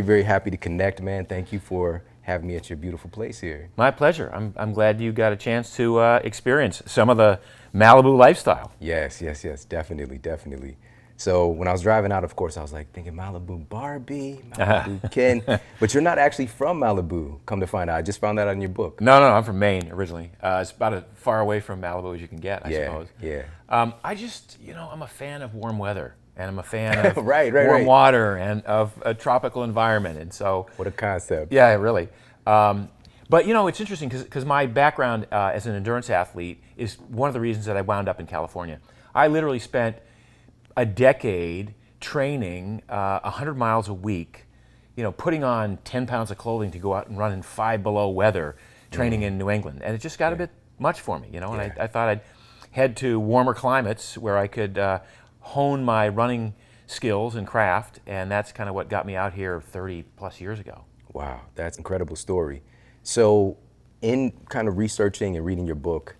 Very happy to connect, man. Thank you for having me at your beautiful place here. My pleasure. I'm glad you got a chance to experience some of the Malibu lifestyle. Yes, yes, yes, definitely, definitely. So when I was driving out, of course, I was like thinking Malibu Barbie, Malibu Ken, but you're not actually from Malibu, come to find out. I just found that out in your book. No, I'm from Maine originally. It's about as far away from Malibu as you can get, I suppose. Yeah. I just, I'm a fan of warm weather, and I'm a fan of Right. water and of a tropical environment, and so. What a concept. Yeah, really. But it's interesting because my background as an endurance athlete is one of the reasons that I wound up in California. I literally spent a decade training 100 miles a week, putting on 10 pounds of clothing to go out and run in 5 below weather, training in New England. And it just got a bit much for me, and I thought I'd head to warmer climates where I could hone my running skills and craft, and that's kind of what got me out here 30 plus years ago. Wow, that's an incredible story. So in kind of researching and reading your book,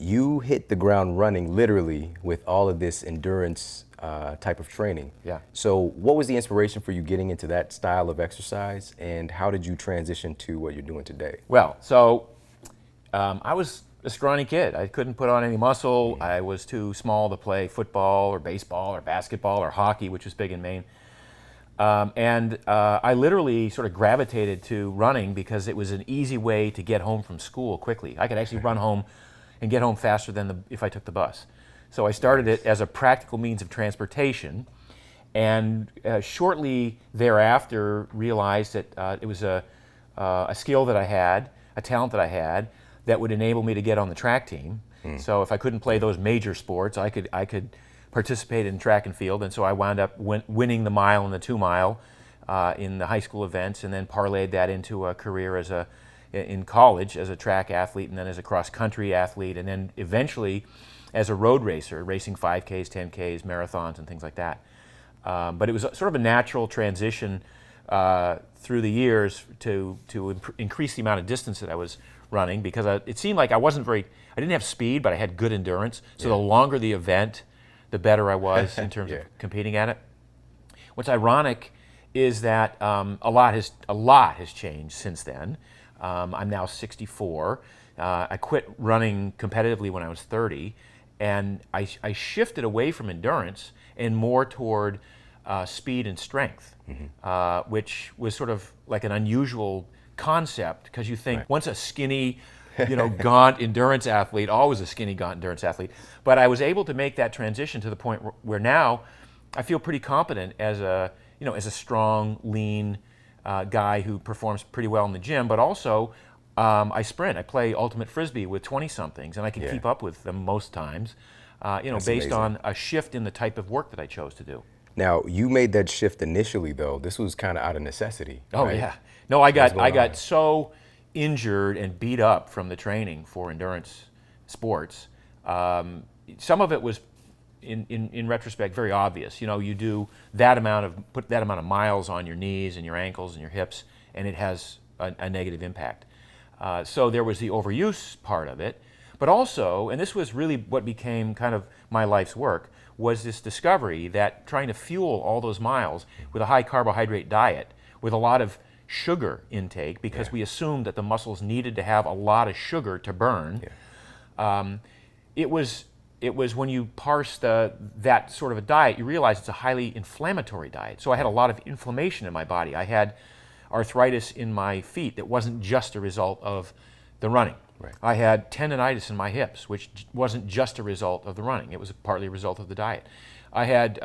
you hit the ground running literally with all of this endurance type of training. Yeah. So what was the inspiration for you getting into that style of exercise, and how did you transition to what you're doing today? Well, so I was a scrawny kid. I couldn't put on any muscle. I was too small to play football or baseball or basketball or hockey, which was big in Maine. I literally sort of gravitated to running because it was an easy way to get home from school quickly. I could actually run home and get home faster than if I took the bus. So I started it as a practical means of transportation, and shortly thereafter realized that it was a skill that I had, a talent that I had, that would enable me to get on the track team. So if I couldn't play those major sports, I could participate in track and field, and so I wound up winning the mile and the 2 mile in the high school events, and then parlayed that into a career in college as a track athlete, and then as a cross-country athlete, and then eventually as a road racer, racing 5Ks, 10Ks, marathons, and things like that. But it was sort of a natural transition through the years to increase the amount of distance that I was running, because it seemed like I didn't have speed, but I had good endurance. So the longer the event, the better I was in terms of competing at it. What's ironic is that a lot has changed since then. I'm now 64. I quit running competitively when I was 30, and I shifted away from endurance and more toward speed and strength, which was sort of like an unusual concept, because you think once a skinny, gaunt endurance athlete, always a skinny, gaunt endurance athlete. But I was able to make that transition to the point where now I feel pretty competent as a strong, lean guy who performs pretty well in the gym, but also I sprint. I play ultimate frisbee with 20-somethings, and I can keep up with them most times, based amazing. on a shift in the type of work that I chose to do. Now, you made that shift initially, though. This was kind of out of necessity. Oh, right? yeah. No, I got on? so injured and beat up from the training for endurance sports. Some of it was, in retrospect, very obvious. You do put that amount of miles on your knees and your ankles and your hips, and it has a negative impact. So there was the overuse part of it, but also, and this was really what became kind of my life's work, was this discovery that trying to fuel all those miles with a high carbohydrate diet, with a lot of sugar intake, because we assumed that the muscles needed to have a lot of sugar to burn. It was when you parse that sort of a diet, you realize it's a highly inflammatory diet. So I had a lot of inflammation in my body. I had arthritis in my feet that wasn't just a result of the running. Right. I had tendonitis in my hips, which wasn't just a result of the running. It was partly a result of the diet. I had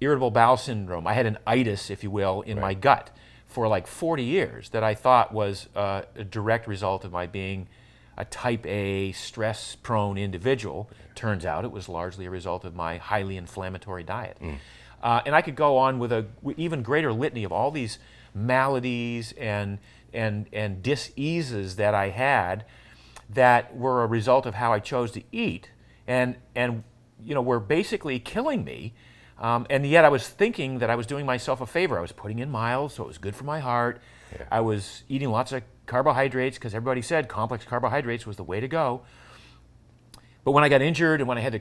irritable bowel syndrome. I had an itis, if you will, in my gut for like 40 years that I thought was a direct result of my being a type A, stress-prone individual. Turns out it was largely a result of my highly inflammatory diet. And I could go on with an even greater litany of all these maladies and dis-eases that I had that were a result of how I chose to eat, and were basically killing me. And yet I was thinking that I was doing myself a favor. I was putting in miles, so it was good for my heart. I was eating lots of carbohydrates because everybody said complex carbohydrates was the way to go. But when I got injured and when I had to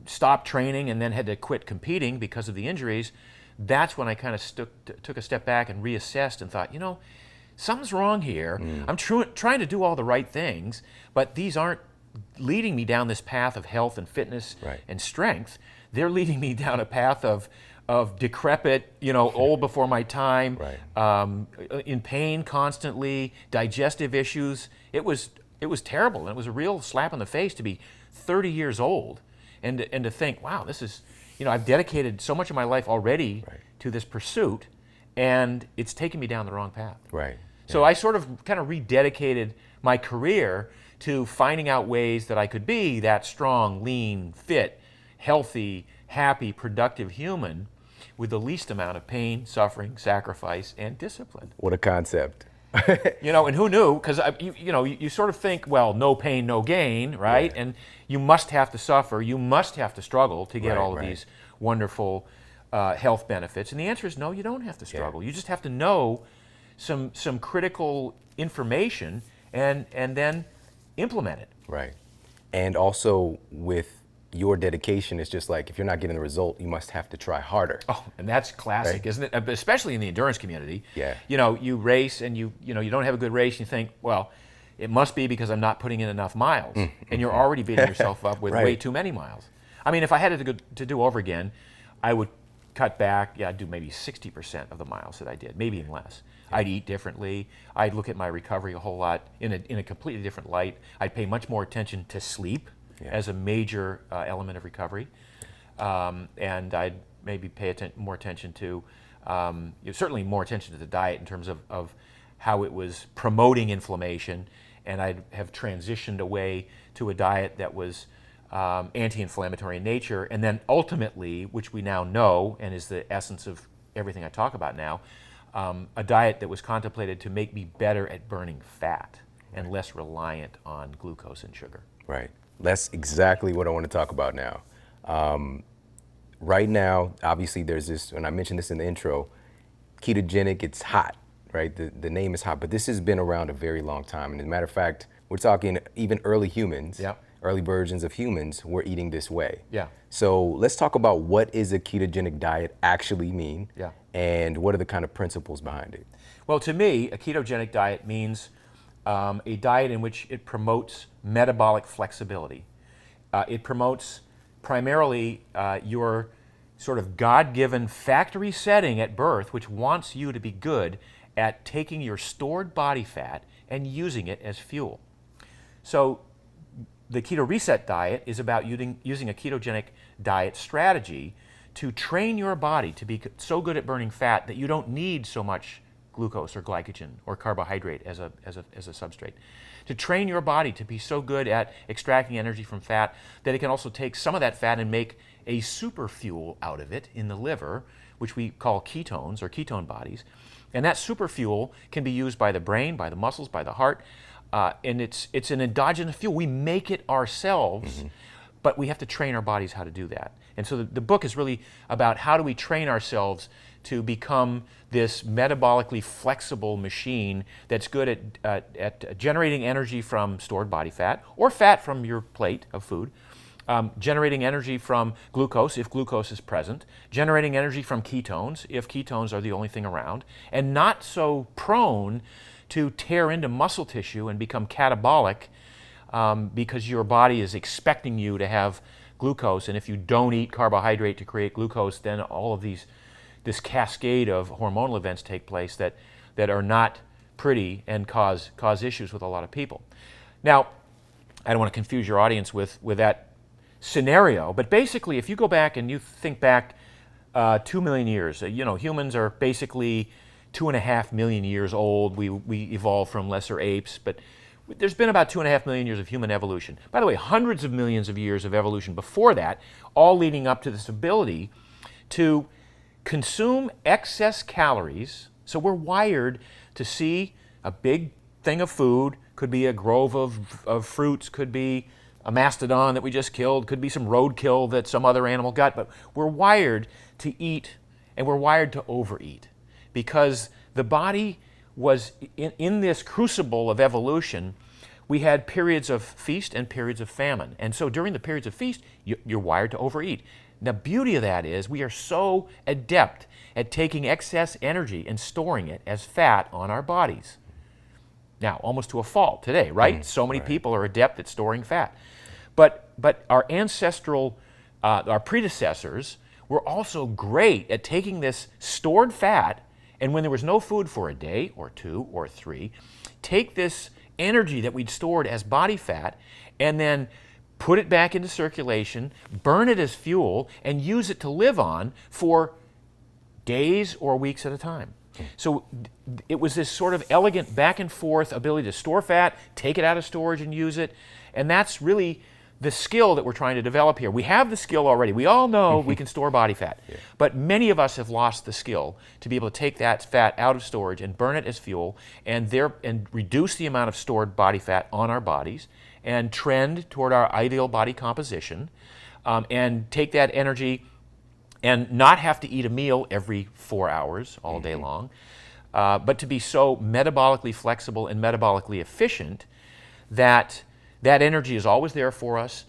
stop training and then had to quit competing because of the injuries, that's when I kind of took a step back and reassessed and thought, something's wrong here. I'm trying to do all the right things, but these aren't leading me down this path of health and fitness and strength. They're leading me down a path of decrepit, old before my time, in pain constantly, digestive issues. It was terrible, and it was a real slap in the face to be 30 years old and to think, wow, this is, I've dedicated so much of my life already to this pursuit, and it's taken me down the wrong path. So I sort of kind of rededicated my career to finding out ways that I could be that strong, lean, fit, healthy, happy, productive human with the least amount of pain, suffering, sacrifice, and discipline. What a concept. And who knew? Because you sort of think, well, no pain, no gain, right? And you must have to suffer, you must have to struggle to get all of these wonderful health benefits. And the answer is no, you don't have to struggle. You just have to know some critical information and then implement it. Right. And also with your dedication, it's just like if you're not getting the result, you must have to try harder. Oh, and that's classic, isn't it? Especially in the endurance community. Yeah. You race and you don't have a good race, and you think, well, it must be because I'm not putting in enough miles. And you're already beating yourself up with way too many miles. I mean, if I had to do over again, I would cut back, I'd do maybe 60% of the miles that I did, maybe even less. I'd eat differently. I'd look at my recovery a whole lot in a completely different light. I'd pay much more attention to sleep as a major element of recovery. And I'd maybe pay more attention to, certainly more attention to the diet in terms of how it was promoting inflammation. And I'd have transitioned away to a diet that was anti-inflammatory in nature. And then ultimately, which we now know and is the essence of everything I talk about now, a diet that was contemplated to make me better at burning fat and less reliant on glucose and sugar. Right. That's exactly what I want to talk about now. Right now, obviously there's this, and I mentioned this in the intro, ketogenic, it's hot, right? The name is hot, but this has been around a very long time. And as a matter of fact, we're talking even early humans, early versions of humans were eating this way. So let's talk about what is a ketogenic diet actually mean, and what are the kind of principles behind it? Well, to me, a ketogenic diet means a diet in which it promotes metabolic flexibility. It promotes primarily your sort of God-given factory setting at birth, which wants you to be good at taking your stored body fat and using it as fuel. So the Keto Reset Diet is about using a ketogenic diet strategy to train your body to be so good at burning fat that you don't need so much glucose or glycogen or carbohydrate as a substrate. To train your body to be so good at extracting energy from fat that it can also take some of that fat and make a super fuel out of it in the liver, which we call ketones or ketone bodies. And that super fuel can be used by the brain, by the muscles, by the heart, and it's an endogenous fuel. We make it ourselves, but we have to train our bodies how to do that. And so the book is really about how do we train ourselves to become this metabolically flexible machine that's good at generating energy from stored body fat or fat from your plate of food, generating energy from glucose if glucose is present, generating energy from ketones if ketones are the only thing around, and not so prone to tear into muscle tissue and become catabolic because your body is expecting you to have glucose, and if you don't eat carbohydrate to create glucose, then all of this cascade of hormonal events take place that are not pretty and cause issues with a lot of people. Now, I don't want to confuse your audience with that scenario, but basically if you go back and you think back 2 million years, humans are basically 2.5 million years old. We evolved from lesser apes, but there's been about 2.5 million years of human evolution. By the way, hundreds of millions of years of evolution before that, all leading up to this ability to consume excess calories. So we're wired to see a big thing of food, could be a grove of fruits, could be a mastodon that we just killed, could be some roadkill that some other animal got, but we're wired to eat, and we're wired to overeat because the body was in this crucible of evolution. We had periods of feast and periods of famine. And so during the periods of feast, you're wired to overeat. The beauty of that is we are so adept at taking excess energy and storing it as fat on our bodies. Now, almost to a fault today, right? So many people are adept at storing fat. But our our predecessors were also great at taking this stored fat, and when there was no food for a day or 2 or 3, take this energy that we'd stored as body fat and then put it back into circulation, burn it as fuel, and use it to live on for days or weeks at a time. So it was this sort of elegant back and forth ability to store fat, take it out of storage and use it, and that's really the skill that we're trying to develop here. We have the skill already. We all know we can store body fat, but many of us have lost the skill to be able to take that fat out of storage and burn it as fuel and reduce the amount of stored body fat on our bodies and trend toward our ideal body composition, and take that energy and not have to eat a meal every 4 hours all day long, but to be so metabolically flexible and metabolically efficient that that energy is always there for us,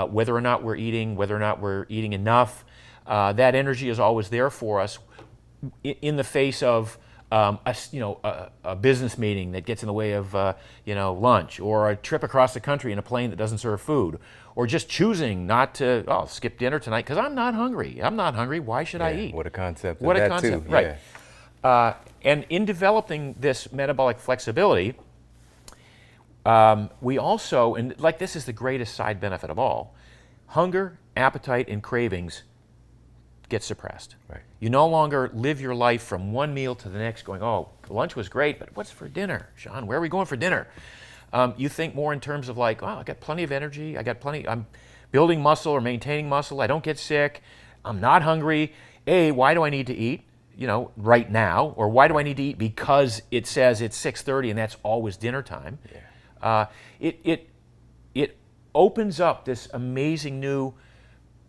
whether or not we're eating enough. That energy is always there for us in the face of a business meeting that gets in the way of lunch, or a trip across the country in a plane that doesn't serve food, or just choosing not to skip dinner tonight because I'm not hungry. Why should I eat? What a concept! What of a that concept! Too. Right. Yeah. And in developing this metabolic flexibility, we also, and like this is the greatest side benefit of all, hunger, appetite, and cravings get suppressed. Right. You no longer live your life from one meal to the next going, oh, lunch was great, but what's for dinner? Shawn, where are we going for dinner? You think more in terms of like, oh, I got plenty of energy, I'm building muscle or maintaining muscle, I don't get sick, I'm not hungry. Why do I need to eat, right now? Or why do I need to eat because it says it's 6:30 and that's always dinner time? Yeah. It opens up this amazing new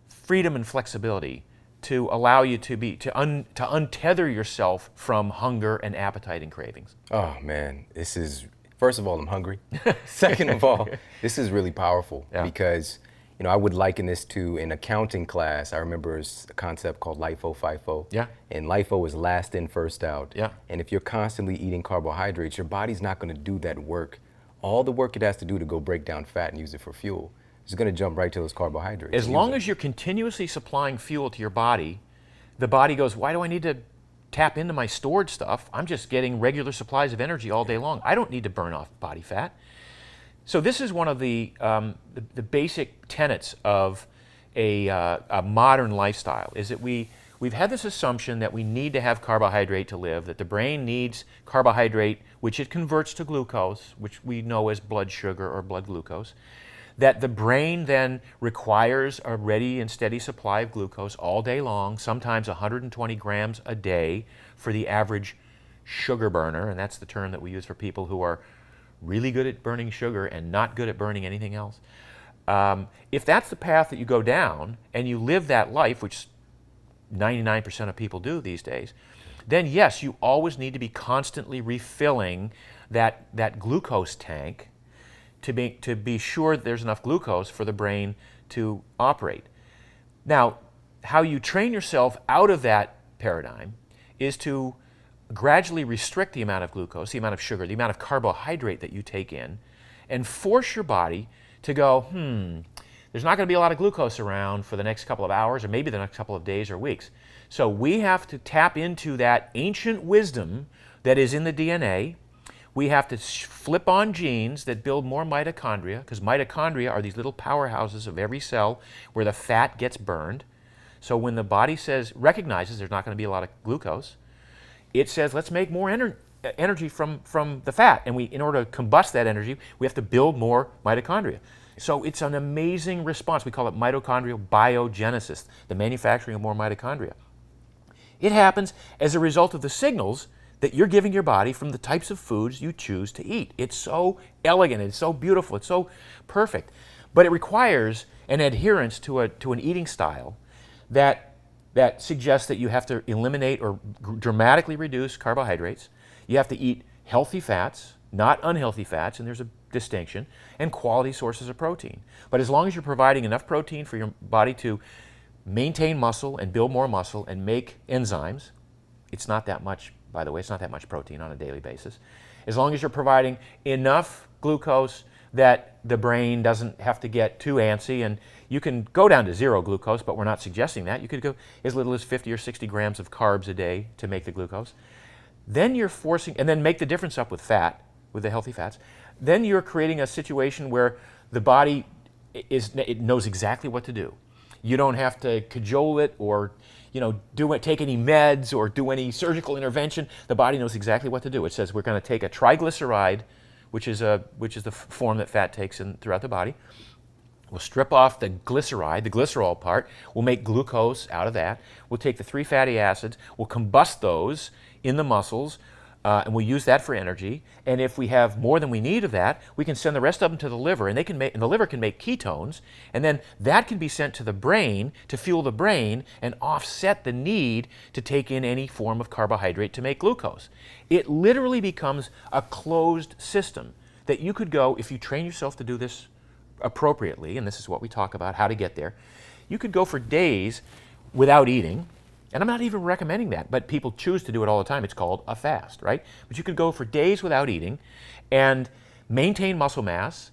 freedom and flexibility to allow you to untether yourself from hunger and appetite and cravings. Oh man, this is, first of all, I'm hungry. Second of all, this is really powerful because I would liken this to an accounting class. I remember a concept called LIFO, FIFO. Yeah. And LIFO is last in, first out. Yeah. And if you're constantly eating carbohydrates, your body's not going to do that work. All the work it has to do to go break down fat and use it for fuel, it's going to jump right to those carbohydrates. As long as you're continuously supplying fuel to your body, the body goes, why do I need to tap into my stored stuff? I'm just getting regular supplies of energy all day long. I don't need to burn off body fat. So this is one of the basic tenets of a modern lifestyle, is that we've had this assumption that we need to have carbohydrate to live, that the brain needs carbohydrate, which it converts to glucose, which we know as blood sugar or blood glucose, that the brain then requires a ready and steady supply of glucose all day long, sometimes 120 grams a day for the average sugar burner, and that's the term that we use for people who are really good at burning sugar and not good at burning anything else. If that's the path that you go down and you live that life, which 99% of people do these days, then yes, you always need to be constantly refilling that glucose tank to be sure that there's enough glucose for the brain to operate. Now, how you train yourself out of that paradigm is to gradually restrict the amount of glucose, the amount of sugar, the amount of carbohydrate that you take in, and force your body to go, there's not going to be a lot of glucose around for the next couple of hours or maybe the next couple of days or weeks. So we have to tap into that ancient wisdom that is in the DNA. We have to flip on genes that build more mitochondria, because mitochondria are these little powerhouses of every cell where the fat gets burned. So when the body recognizes there's not going to be a lot of glucose, it says, let's make more energy from the fat. And in order to combust that energy, we have to build more mitochondria. So it's an amazing response. We call it mitochondrial biogenesis, the manufacturing of more mitochondria. It happens as a result of the signals that you're giving your body from the types of foods you choose to eat. It's so elegant, it's so beautiful, it's so perfect. But it requires an adherence to an eating style that suggests that you have to eliminate or dramatically reduce carbohydrates. You have to eat healthy fats, not unhealthy fats, and there's a distinction, and quality sources of protein. But as long as you're providing enough protein for your body to maintain muscle and build more muscle and make enzymes. It's not that much, by the way, it's not that much protein on a daily basis. As long as you're providing enough glucose that the brain doesn't have to get too antsy, and you can go down to 0 glucose, but we're not suggesting that. You could go as little as 50 or 60 grams of carbs a day to make the glucose. Then you're forcing, and then make the difference up with fat, with the healthy fats. Then you're creating a situation where the body it knows exactly what to do. You don't have to cajole it or take any meds or do any surgical intervention. The body knows exactly what to do. It says we're going to take a triglyceride, which is the form that fat takes throughout the body. We'll strip off the glyceride, the glycerol part. We'll make glucose out of that. We'll take the 3 fatty acids. We'll combust those in the muscles, and we'll use that for energy. And if we have more than we need of that, we can send the rest of them to the liver, and the liver can make ketones, and then that can be sent to the brain to fuel the brain and offset the need to take in any form of carbohydrate to make glucose. It literally becomes a closed system that you could go, if you train yourself to do this appropriately, and this is what we talk about, how to get there, you could go for days without eating. And I'm not even recommending that, but people choose to do it all the time. It's called a fast, right? But you could go for days without eating and maintain muscle mass,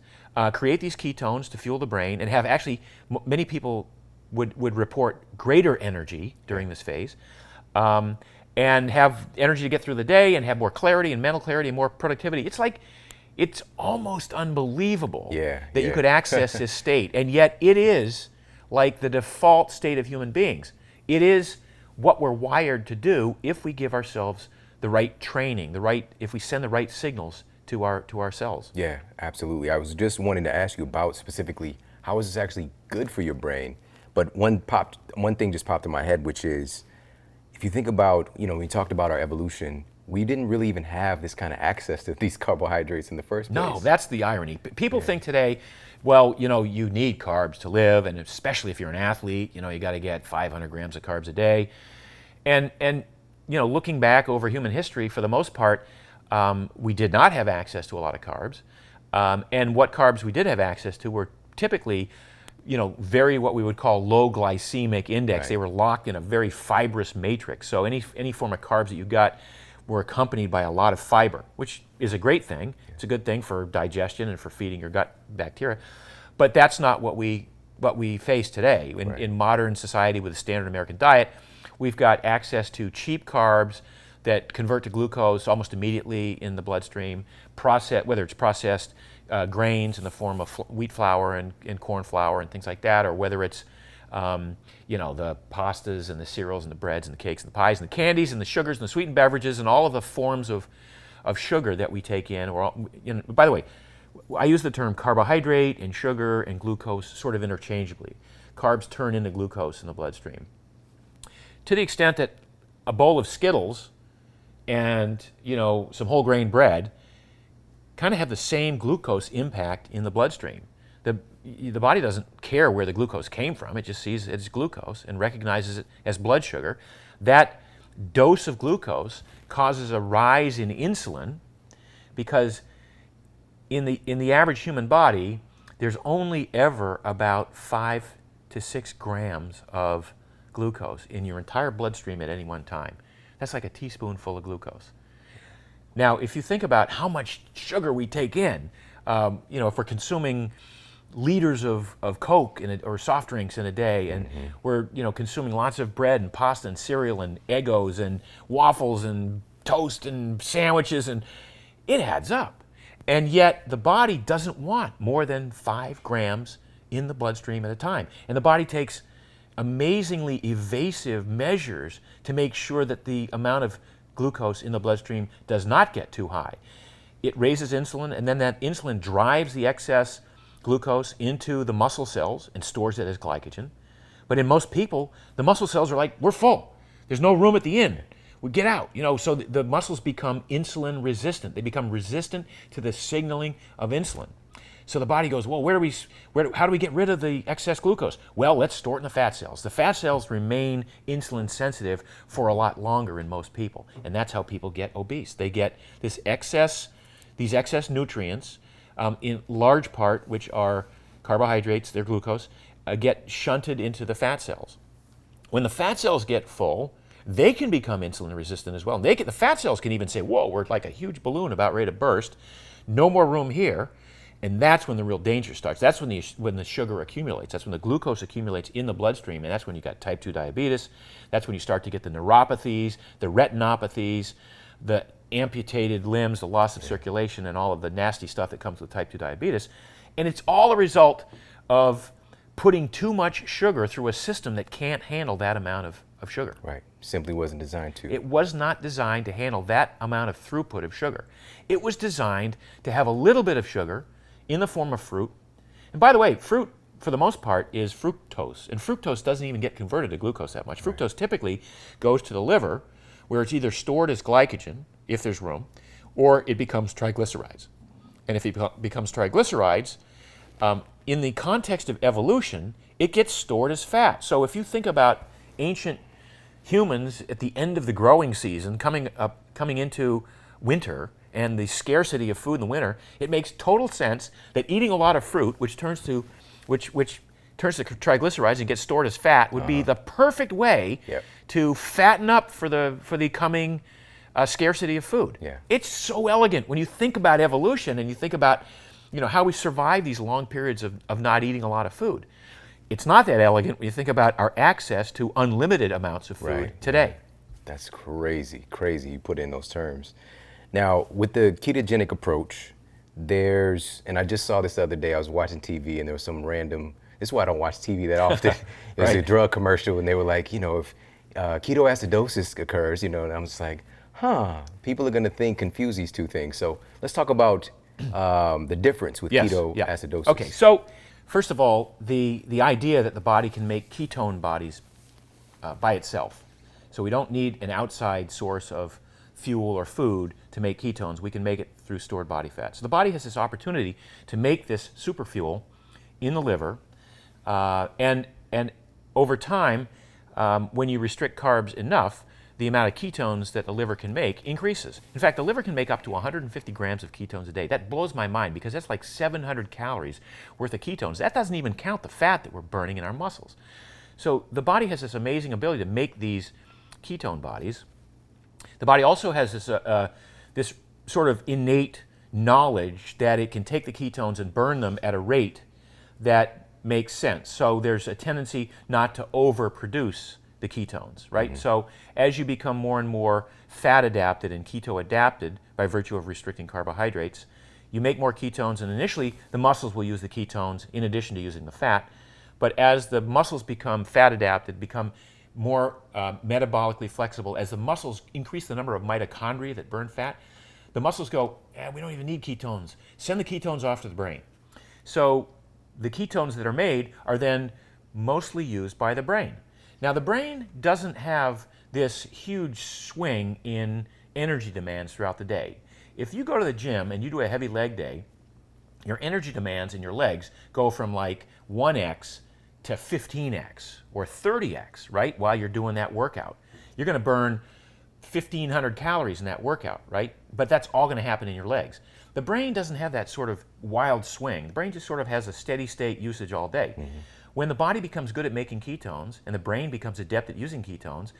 create these ketones to fuel the brain, and have actually, many people would report greater energy during this phase, and have energy to get through the day and have more clarity and mental clarity and more productivity. It's almost unbelievable that you could access this state, and yet it is like the default state of human beings. It is what we're wired to do if we give ourselves the right training, if we send the right signals to our cells. Yeah, absolutely. I was just wanting to ask you about specifically how is this actually good for your brain? But one thing just popped in my head, which is if you think about, we talked about our evolution, we didn't really even have this kind of access to these carbohydrates in the first place. No, that's the irony. People think today, well, you need carbs to live, and especially if you're an athlete, you got to get 500 grams of carbs a day. And looking back over human history, for the most part, we did not have access to a lot of carbs. And what carbs we did have access to were typically, very what we would call low glycemic index. Right. They were locked in a very fibrous matrix. So any form of carbs that you got were accompanied by a lot of fiber, which is a great thing. It's a good thing for digestion and for feeding your gut bacteria. But that's not what we face today. In modern society with the standard American diet, we've got access to cheap carbs that convert to glucose almost immediately in the bloodstream, whether it's processed grains in the form of wheat flour and corn flour and things like that, or whether it's the pastas and the cereals and the breads and the cakes and the pies and the candies and the sugars and the sweetened beverages and all of the forms of sugar that we take in. By the way, I use the term carbohydrate and sugar and glucose sort of interchangeably. Carbs turn into glucose in the bloodstream. To the extent that a bowl of Skittles and some whole grain bread kind of have the same glucose impact in the bloodstream. The body doesn't care where the glucose came from. It just sees it's glucose and recognizes it as blood sugar. That dose of glucose causes a rise in insulin because in the average human body, there's only ever about 5 to 6 grams of glucose in your entire bloodstream at any one time. That's like a teaspoonful of glucose. Now, if you think about how much sugar we take in, if we're consuming liters of Coke or soft drinks in a day, and we're consuming lots of bread and pasta and cereal and Eggos and waffles and toast and sandwiches, and it adds up. And yet the body doesn't want more than 5 grams in the bloodstream at a time. And the body takes amazingly evasive measures to make sure that the amount of glucose in the bloodstream does not get too high. It raises insulin, and then that insulin drives the excess glucose into the muscle cells and stores it as glycogen. But in most people, the muscle cells are like, we're full. There's no room at the end. We get out. So the muscles become insulin resistant. They become resistant to the signaling of insulin. So the body goes, well, how do we get rid of the excess glucose? Well, let's store it in the fat cells. The fat cells remain insulin sensitive for a lot longer in most people, and that's how people get obese. They get these excess nutrients, in large part, which are carbohydrates, they're glucose, get shunted into the fat cells. When the fat cells get full, they can become insulin resistant as well. The fat cells can even say, whoa, we're like a huge balloon about ready to burst. No more room here. And that's when the real danger starts. That's when the sugar accumulates. That's when the glucose accumulates in the bloodstream. And that's when you got type 2 diabetes. That's when you start to get the neuropathies, the retinopathies, the amputated limbs, the loss of circulation, and all of the nasty stuff that comes with type 2 diabetes. And it's all a result of putting too much sugar through a system that can't handle that amount of sugar. Right. Simply wasn't designed to. It was not designed to handle that amount of throughput of sugar. It was designed to have a little bit of sugar in the form of fruit. And by the way, fruit, for the most part, is fructose. And fructose doesn't even get converted to glucose that much. Fructose typically goes to the liver, where it's either stored as glycogen, if there's room, or it becomes triglycerides. And if it becomes triglycerides, in the context of evolution, it gets stored as fat. So if you think about ancient humans at the end of the growing season, coming into winter, and the scarcity of food in the winter, it makes total sense that eating a lot of fruit, which turns to triglycerides and gets stored as fat, would be the perfect way to fatten up for the coming scarcity of food. Yeah. It's so elegant when you think about evolution and you think about how we survive these long periods of not eating a lot of food. It's not that elegant when you think about our access to unlimited amounts of food today. That's crazy you put in those terms. Now, with the ketogenic approach, and I just saw this the other day, I was watching TV and there was some random, this is why I don't watch TV that often. It was a drug commercial and they were like, if ketoacidosis occurs, and I'm just like, people are gonna confuse these two things. So let's talk about the difference with ketoacidosis. Okay, so first of all, the idea that the body can make ketone bodies by itself. So we don't need an outside source of fuel or food to make ketones. We can make it through stored body fat. So the body has this opportunity to make this superfuel in the liver, and over time, when you restrict carbs enough, the amount of ketones that the liver can make increases. In fact, the liver can make up to 150 grams of ketones a day. That blows my mind because that's like 700 calories worth of ketones. That doesn't even count the fat that we're burning in our muscles. So the body has this amazing ability to make these ketone bodies. The body also has this sort of innate knowledge that it can take the ketones and burn them at a rate that makes sense. So there's a tendency not to overproduce the ketones, right? Mm-hmm. So as you become more and more fat adapted and keto adapted by virtue of restricting carbohydrates, you make more ketones, and initially the muscles will use the ketones in addition to using the fat. But as the muscles become fat adapted, become more metabolically flexible, as the muscles increase the number of mitochondria that burn fat, the muscles go, we don't even need ketones. Send the ketones off to the brain. So the ketones that are made are then mostly used by the brain. Now the brain doesn't have this huge swing in energy demands throughout the day. If you go to the gym and you do a heavy leg day, your energy demands in your legs go from like 1x to 15x or 30x, right? While you're doing that workout. You're going to burn 1,500 calories in that workout, right? But that's all going to happen in your legs. The brain doesn't have that sort of wild swing. The brain just sort of has a steady state usage all day. Mm-hmm. When the body becomes good at making ketones and the brain becomes adept at using ketones,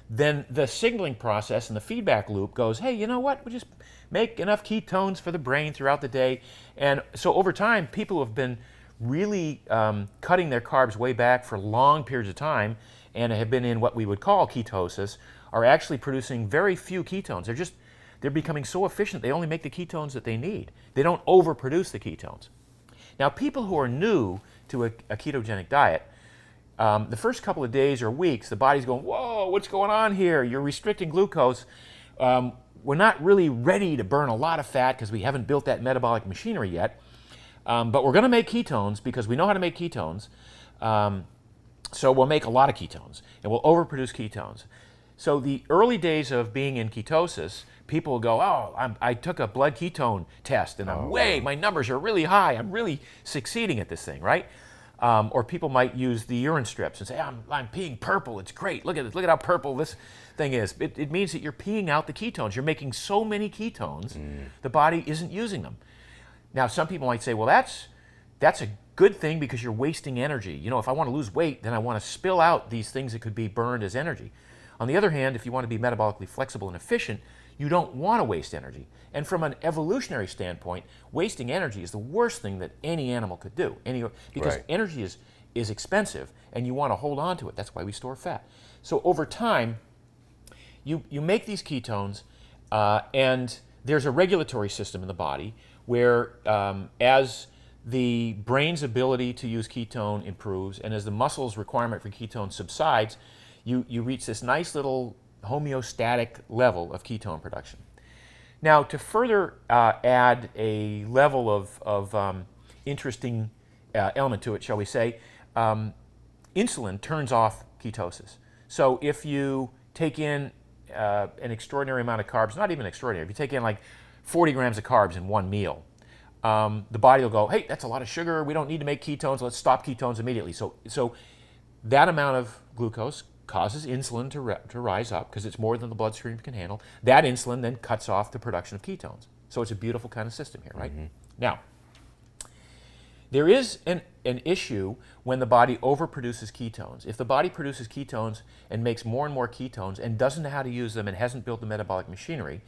then the signaling process and the feedback loop goes, hey, you know what? We'll just make enough ketones for the brain throughout the day. And so over time, people who have been really cutting their carbs way back for long periods of time and have been in what we would call ketosis are actually producing very few ketones. They're becoming so efficient, they only make the ketones that they need. They don't overproduce the ketones. Now, people who are new to a ketogenic diet, the first couple of days or weeks, the body's going, whoa, what's going on here? You're restricting glucose. We're not really ready to burn a lot of fat because we haven't built that metabolic machinery yet. But we're going to make ketones because we know how to make ketones. So we'll make a lot of ketones and we'll overproduce ketones. So the early days of being in ketosis, people will go, I took a blood ketone test and my numbers are really high. I'm really succeeding at this thing, right? Or people might use the urine strips and say, I'm peeing purple. It's great. Look at this. Look at how purple this thing is. It means that you're peeing out the ketones. You're making so many ketones, the body isn't using them. Now, some people might say, well, that's that's a good thing because you're wasting energy. You know, if I want to lose weight, then I want to spill out these things that could be burned as energy. On the other hand, if you want to be metabolically flexible and efficient, you don't want to waste energy. And from an evolutionary standpoint, wasting energy is the worst thing that any animal could do. Because Right. energy is expensive, and you want to hold on to it. That's why we store fat. So over time, you make these ketones, and there's a regulatory system in the body where as the brain's ability to use ketone improves, and as the muscle's requirement for ketone subsides, you reach this nice little homeostatic level of ketone production. Now, to further add a level of interesting element to it, shall we say, insulin turns off ketosis. So if you take in an extraordinary amount of carbs, not even extraordinary, if you take in like 40 grams of carbs in one meal, the body will go, hey, that's a lot of sugar, we don't need to make ketones, let's stop ketones immediately. So that amount of glucose causes insulin to rise up because it's more than the bloodstream can handle. That insulin then cuts off the production of ketones. So it's a beautiful kind of system here, right? Now, there is an issue when the body overproduces ketones. If the body produces ketones and makes more and more ketones and doesn't know how to use them and hasn't built the metabolic machinery,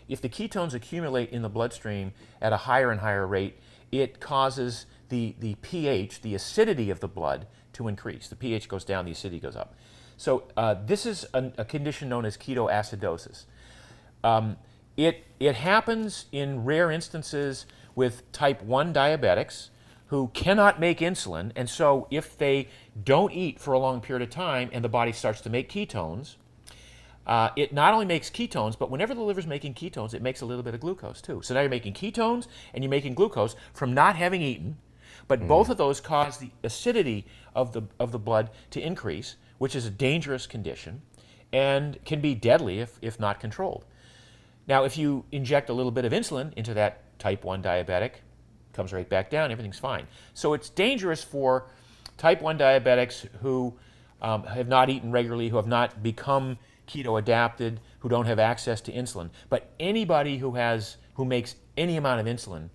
if the ketones accumulate in the bloodstream at a higher and higher rate, it causes the pH, the acidity of the blood, to increase. The pH goes down, the acidity goes up. So this is a condition known as ketoacidosis. It happens in rare instances with type 1 diabetics who cannot make insulin, and so if they don't eat for a long period of time and the body starts to make ketones, it not only makes ketones, but whenever the liver's making ketones, it makes a little bit of glucose too. So now you're making ketones and you're making glucose from not having eaten, but both of those cause the acidity of the blood to increase, which is a dangerous condition and can be deadly if not controlled. Now, if you inject a little bit of insulin into that type 1 diabetic, comes right back down, everything's fine. So it's dangerous for type 1 diabetics who have not eaten regularly, who have not become keto adapted, who don't have access to insulin. But anybody who makes any amount of insulin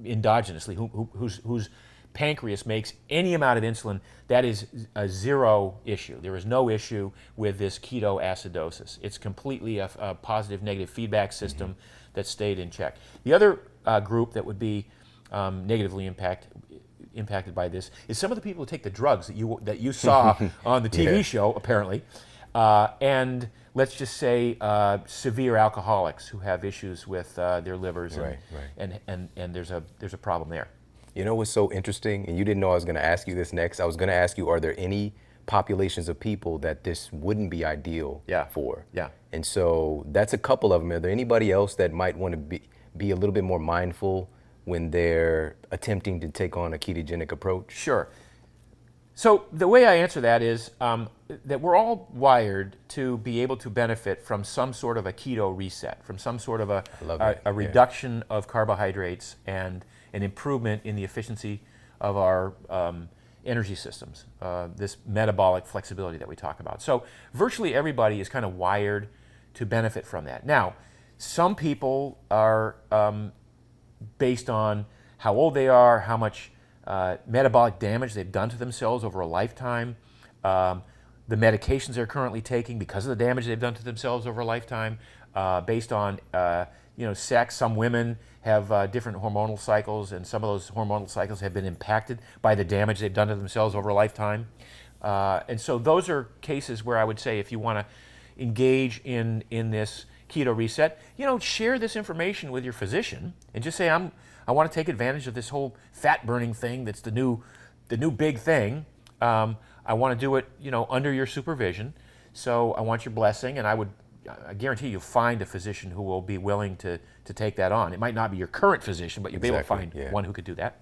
endogenously, whose pancreas makes any amount of insulin, that is a zero issue. There is no issue with this ketoacidosis. It's completely a positive-negative feedback system that stayed in check. The other group that would be negatively impacted by this is some of the people who take the drugs that you saw on the TV show, apparently, and let's just say severe alcoholics who have issues with their livers, and there's a problem there. You know what's so interesting, and you didn't know I was going to ask you this next. I was going to ask you, are there any populations of people that this wouldn't be ideal for? Yeah. And so that's a couple of them. Are there anybody else that might want to be a little bit more mindful when they're attempting to take on a ketogenic approach? Sure. So the way I answer that is that we're all wired to be able to benefit from some sort of a keto reset, from some sort of a reduction of carbohydrates and an improvement in the efficiency of our energy systems, this metabolic flexibility that we talk about. So virtually everybody is kind of wired to benefit from that. Now, some people are based on how old they are, how much metabolic damage they've done to themselves over a lifetime, the medications they're currently taking because of the damage they've done to themselves over a lifetime, based on sex. Some women have different hormonal cycles, and some of those hormonal cycles have been impacted by the damage they've done to themselves over a lifetime. And so those are cases where I would say if you want to engage in this keto reset, share this information with your physician and just say, I want to take advantage of this whole fat burning thing that's the new big thing. I want to do it, under your supervision. So I want your blessing, and I guarantee you'll find a physician who will be willing to take that on. It might not be your current physician, but you'll be able to find one who could do that.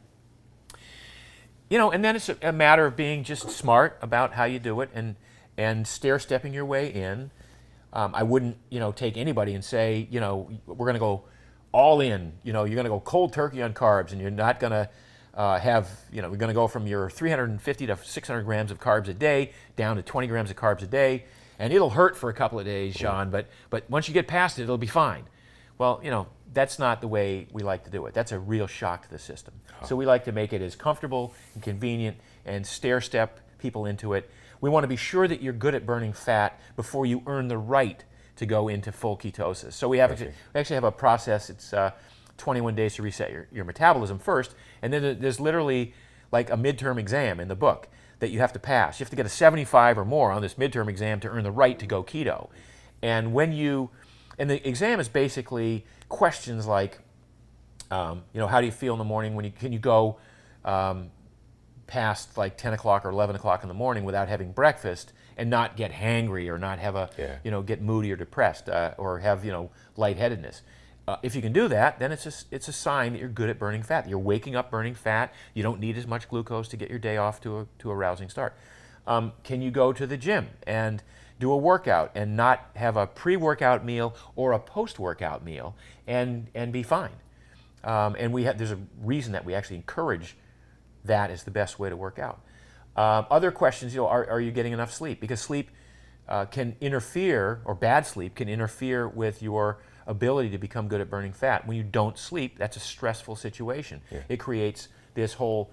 And then it's a matter of being just smart about how you do it and stair-stepping your way in. I wouldn't, take anybody and say, we're going to go all in. You're going to go cold turkey on carbs, and you're not going to we're going to go from your 350 to 600 grams of carbs a day down to 20 grams of carbs a day. And it'll hurt for a couple of days, Shawn, but once you get past it, it'll be fine. Well, that's not the way we like to do it. That's a real shock to the system. So we like to make it as comfortable and convenient and stair-step people into it. We want to be sure that you're good at burning fat before you earn the right to go into full ketosis. So we actually have a process. It's 21 days to reset your metabolism first, and then there's literally like a midterm exam in the book that you have to pass. You have to get a 75 or more on this midterm exam to earn the right to go keto. And and the exam is basically questions like, how do you feel in the morning? Can you go past like 10 o'clock or 11 o'clock in the morning without having breakfast and not get hangry or not have get moody or depressed or have, lightheadedness? If you can do that, then it's a sign that you're good at burning fat. You're waking up burning fat. You don't need as much glucose to get your day off to a rousing start. Can you go to the gym and do a workout and not have a pre-workout meal or a post-workout meal and be fine? And there's a reason that we actually encourage that as the best way to work out. Other questions, are you getting enough sleep? Because sleep can interfere, or bad sleep can interfere with your ability to become good at burning fat. When you don't sleep, that's a stressful situation. Yeah. It creates this whole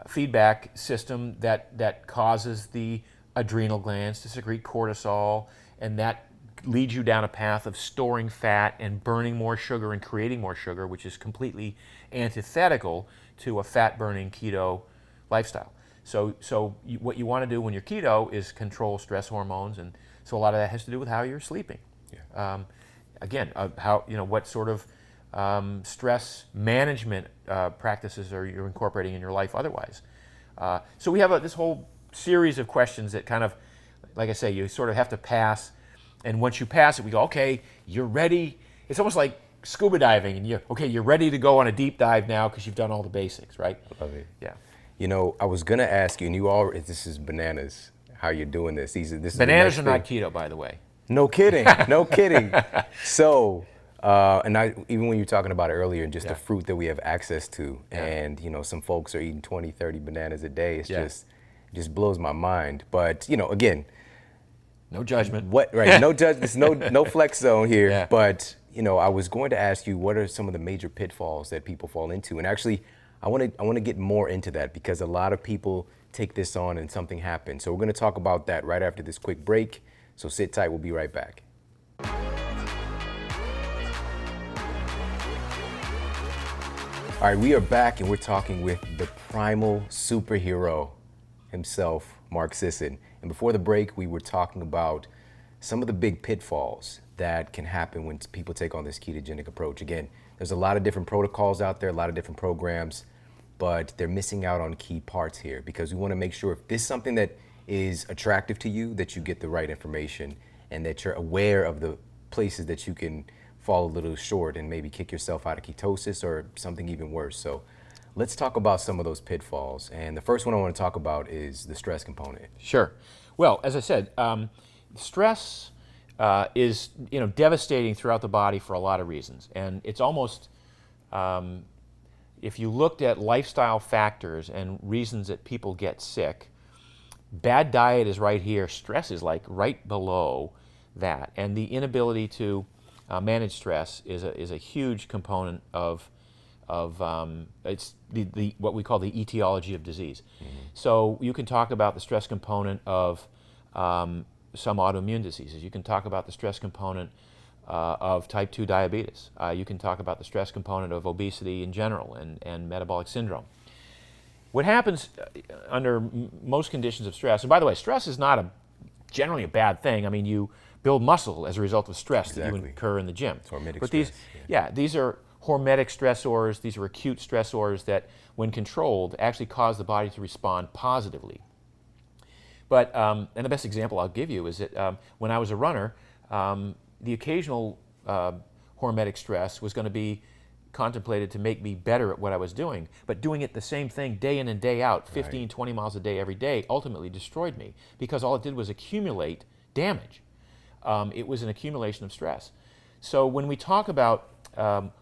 feedback system that causes the adrenal glands to secrete cortisol, and that leads you down a path of storing fat and burning more sugar and creating more sugar, which is completely antithetical to a fat-burning keto lifestyle. So what you want to do when you're keto is control stress hormones, and so a lot of that has to do with how you're sleeping. Yeah. What sort of stress management practices are you incorporating in your life otherwise? So we have this whole series of questions that kind of, like I say, you sort of have to pass, and once you pass it, we go, okay, you're ready. It's almost like scuba diving, and you're ready to go on a deep dive now because you've done all the basics, right? Love it. Yeah. I was gonna ask you, and this is bananas, how you're doing this. Bananas are not keto, by the way. No kidding, no kidding. So, even when you were talking about it earlier, just the fruit that we have access to, and some folks are eating 20, 30 bananas a day. It's just blows my mind. But again, no judgment. No judgment. There's no flex zone here. Yeah. But I was going to ask you, what are some of the major pitfalls that people fall into? And actually, I want to get more into that, because a lot of people take this on and something happens. So we're going to talk about that right after this quick break. So sit tight, we'll be right back. All right, we are back, and we're talking with the primal superhero himself, Mark Sisson. And before the break, we were talking about some of the big pitfalls that can happen when people take on this ketogenic approach. Again, there's a lot of different protocols out there, a lot of different programs, but they're missing out on key parts here, because we want to make sure if this is something that is attractive to you, that you get the right information and that you're aware of the places that you can fall a little short and maybe kick yourself out of ketosis or something even worse. So let's talk about some of those pitfalls. And the first one I want to talk about is the stress component. Sure. Well, as I said, stress is devastating throughout the body for a lot of reasons. And it's almost, if you looked at lifestyle factors and reasons that people get sick, bad diet is right here. Stress is like right below that, and the inability to manage stress is a huge component of it's the what we call the etiology of disease. Mm-hmm. So you can talk about the stress component of some autoimmune diseases. You can talk about the stress component of type 2 diabetes. You can talk about the stress component of obesity in general and metabolic syndrome. What happens under most conditions of stress, and by the way, stress is not generally a bad thing. I mean, you build muscle as a result of stress that you incur in the gym. It's hormetic but stress. These are hormetic stressors. These are acute stressors that, when controlled, actually cause the body to respond positively. But, and the best example I'll give you is that when I was a runner, the occasional hormetic stress was going to be contemplated to make me better at what I was doing, but doing it the same thing day in and day out, 15, 20 miles a day every day, ultimately destroyed me, because all it did was accumulate damage. It was an accumulation of stress. So when we talk about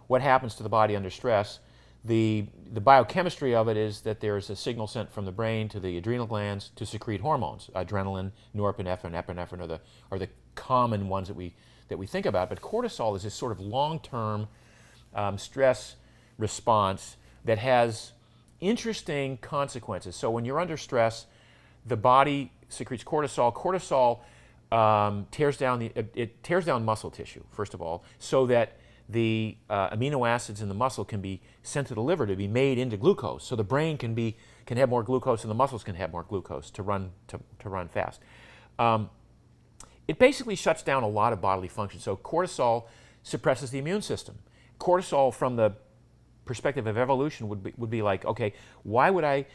what happens to the body under stress, the biochemistry of it is that there's a signal sent from the brain to the adrenal glands to secrete hormones. Adrenaline, norepinephrine, epinephrine are the common ones that we think about, but cortisol is this sort of long-term stress response that has interesting consequences. So when you're under stress, the body secretes cortisol. Cortisol tears down muscle tissue, first of all, so that the amino acids in the muscle can be sent to the liver to be made into glucose. So the brain can have more glucose and the muscles can have more glucose to run fast. It basically shuts down a lot of bodily functions. So cortisol suppresses the immune system. Cortisol, from the perspective of evolution, would be like, okay, why would I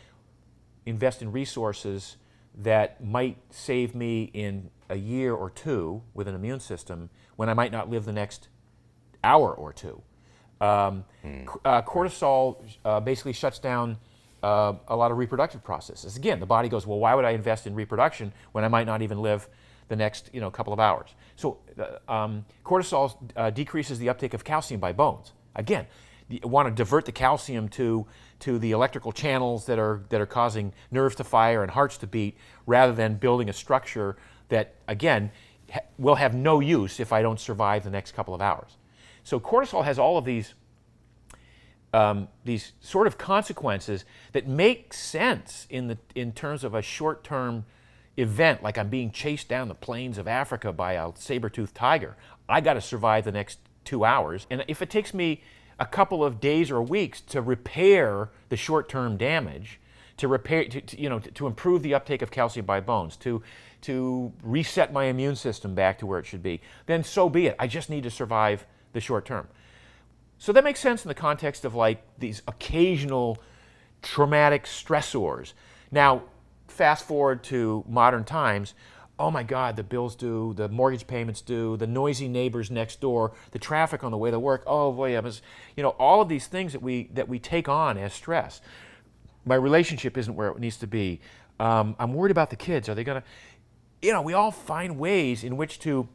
invest in resources that might save me in a year or two with an immune system when I might not live the next hour or two? Cortisol basically shuts down a lot of reproductive processes. Again, the body goes, well, why would I invest in reproduction when I might not even live the next couple of hours? So cortisol decreases the uptake of calcium by bones. Again, you want to divert the calcium to the electrical channels that are causing nerves to fire and hearts to beat, rather than building a structure that, again, will have no use if I don't survive the next couple of hours. So cortisol has all of these sort of consequences that make sense in terms of a short-term event, like I'm being chased down the plains of Africa by a saber-toothed tiger. I got to survive the next 2 hours, and if it takes me a couple of days or weeks to repair the short-term damage, to improve the uptake of calcium by bones, to reset my immune system back to where it should be, then so be it. I just need to survive the short term. So that makes sense in the context of like these occasional traumatic stressors. Now, fast forward to modern times. Oh my God, the bills due, the mortgage payments due, the noisy neighbors next door, the traffic on the way to work. Oh boy, all of these things that we take on as stress. My relationship isn't where it needs to be. I'm worried about the kids. Are they gonna? We all find ways in which to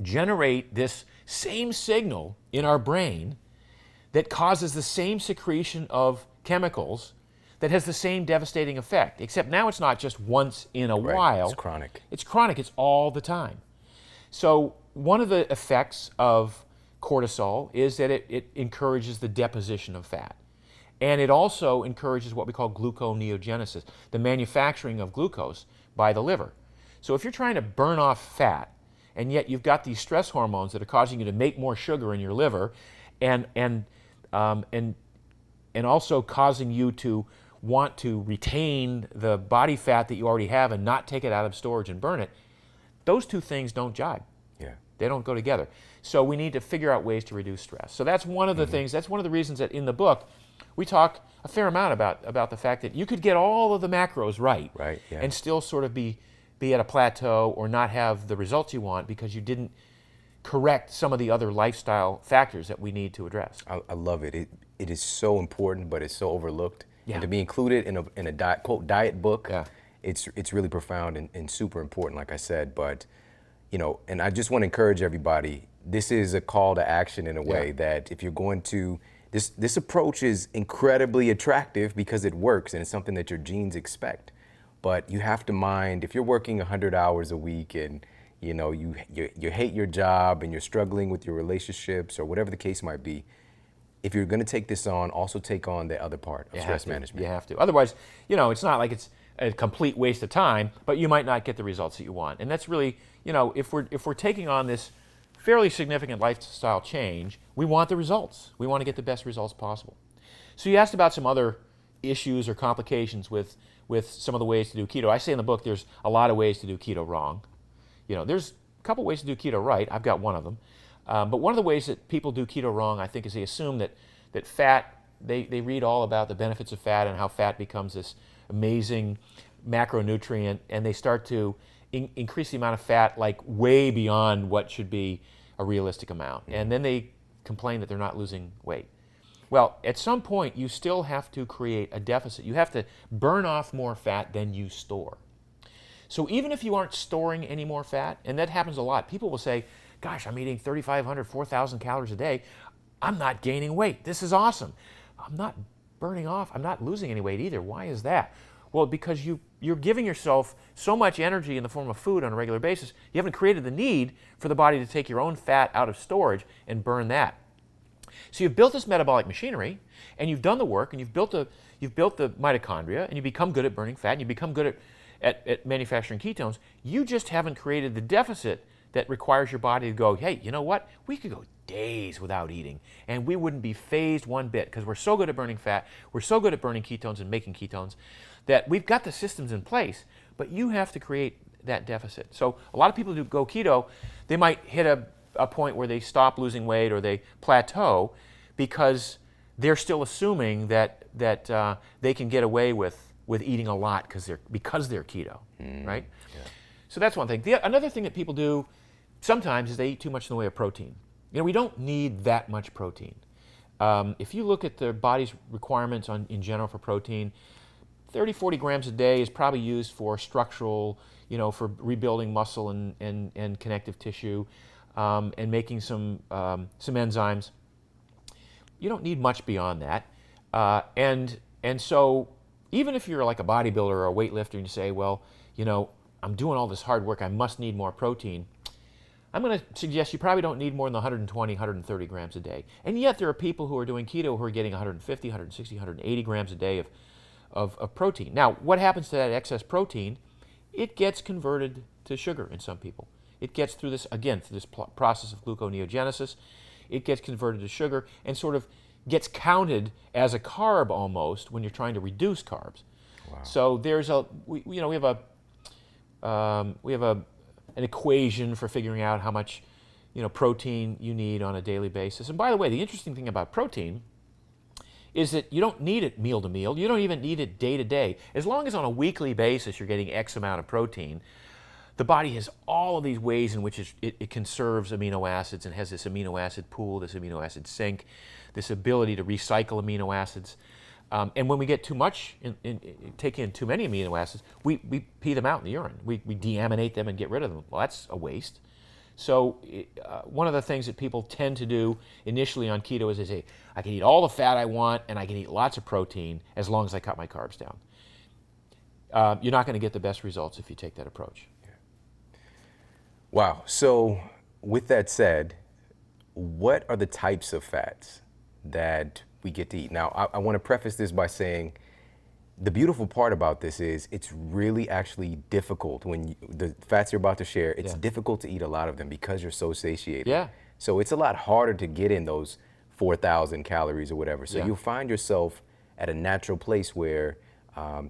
generate this same signal in our brain that causes the same secretion of chemicals that has the same devastating effect, except now it's not just once in a while. It's chronic. It's chronic. It's all the time. So one of the effects of cortisol is that it encourages the deposition of fat. And it also encourages what we call gluconeogenesis, the manufacturing of glucose by the liver. So if you're trying to burn off fat, and yet you've got these stress hormones that are causing you to make more sugar in your liver, and also causing you to want to retain the body fat that you already have and not take it out of storage and burn it, those two things don't jibe. Yeah. They don't go together. So we need to figure out ways to reduce stress. So that's one of the things, that's one of the reasons that in the book we talk a fair amount about the fact that you could get all of the macros right, yeah. and still sort of be at a plateau or not have the results you want because you didn't correct some of the other lifestyle factors that we need to address. I love it. It is so important, but it's so overlooked. Yeah. And to be included in a diet, quote, diet book, Yeah. it's really profound and super important, like I said. But, and I just want to encourage everybody, this is a call to action in a way that if you're going to, this approach is incredibly attractive because it works and it's something that your genes expect. But you have to mind, if you're working 100 hours a week and you hate your job and you're struggling with your relationships or whatever the case might be, if you're going to take this on, also take on the other part of stress management. You have to. Otherwise, it's not like it's a complete waste of time, but you might not get the results that you want. And that's really, if we're taking on this fairly significant lifestyle change, we want the results. We want to get the best results possible. So you asked about some other issues or complications with some of the ways to do keto. I say in the book there's a lot of ways to do keto wrong. There's a couple ways to do keto right. I've got one of them. But one of the ways that people do keto wrong, I think, is they assume that fat, they read all about the benefits of fat and how fat becomes this amazing macronutrient, and they start to increase the amount of fat like way beyond what should be a realistic amount. And then they complain that they're not losing weight. Well, at some point, you still have to create a deficit. You have to burn off more fat than you store. So even if you aren't storing any more fat, and that happens a lot, people will say, gosh, I'm eating 3,500, 4,000 calories a day. I'm not gaining weight. This is awesome. I'm not burning off. I'm not losing any weight either. Why is that? Well, because you're giving yourself so much energy in the form of food on a regular basis, you haven't created the need for the body to take your own fat out of storage and burn that. So you've built this metabolic machinery, and you've done the work, and you've built the mitochondria, and you become good at burning fat, and you become good at manufacturing ketones. You just haven't created the deficit that requires your body to go, hey, you know what? We could go days without eating, and we wouldn't be phased one bit because we're so good at burning fat, we're so good at burning ketones and making ketones that we've got the systems in place, but you have to create that deficit. So a lot of people who go keto, they might hit a point where they stop losing weight or they plateau because they're still assuming that they can get away with eating a lot because they're keto, right? Yeah. So that's one thing. Another thing that people do sometimes is they eat too much in the way of protein. We don't need that much protein. If you look at the body's requirements in general for protein, 30, 40 grams a day is probably used for structural, for rebuilding muscle and connective tissue, and making some enzymes. You don't need much beyond that. And so even if you're like a bodybuilder or a weightlifter and you say, well, I'm doing all this hard work, I must need more protein, I'm going to suggest you probably don't need more than 120, 130 grams a day. And yet there are people who are doing keto who are getting 150, 160, 180 grams a day of protein. Now, what happens to that excess protein? It gets converted to sugar in some people. It gets through this process of gluconeogenesis. It gets converted to sugar and sort of gets counted as a carb almost when you're trying to reduce carbs. Wow. So there's we have an equation for figuring out how much protein you need on a daily basis. And by the way, the interesting thing about protein is that you don't need it meal to meal. You don't even need it day to day. As long as on a weekly basis you're getting X amount of protein, the body has all of these ways in which it conserves amino acids and has this amino acid pool, this amino acid sink, this ability to recycle amino acids. And when we get too much, take in too many amino acids, we pee them out in the urine. We deaminate them and get rid of them. Well, that's a waste. So one of the things that people tend to do initially on keto is they say, I can eat all the fat I want and I can eat lots of protein as long as I cut my carbs down. You're not going to get the best results if you take that approach. Wow. So with that said, what are the types of fats that we get to eat? Now, I want to preface this by saying the beautiful part about this is it's really actually difficult when the fats you're about to share, it's difficult to eat a lot of them because you're so satiated. Yeah. So it's a lot harder to get in those 4,000 calories or whatever. So you'll find yourself at a natural place where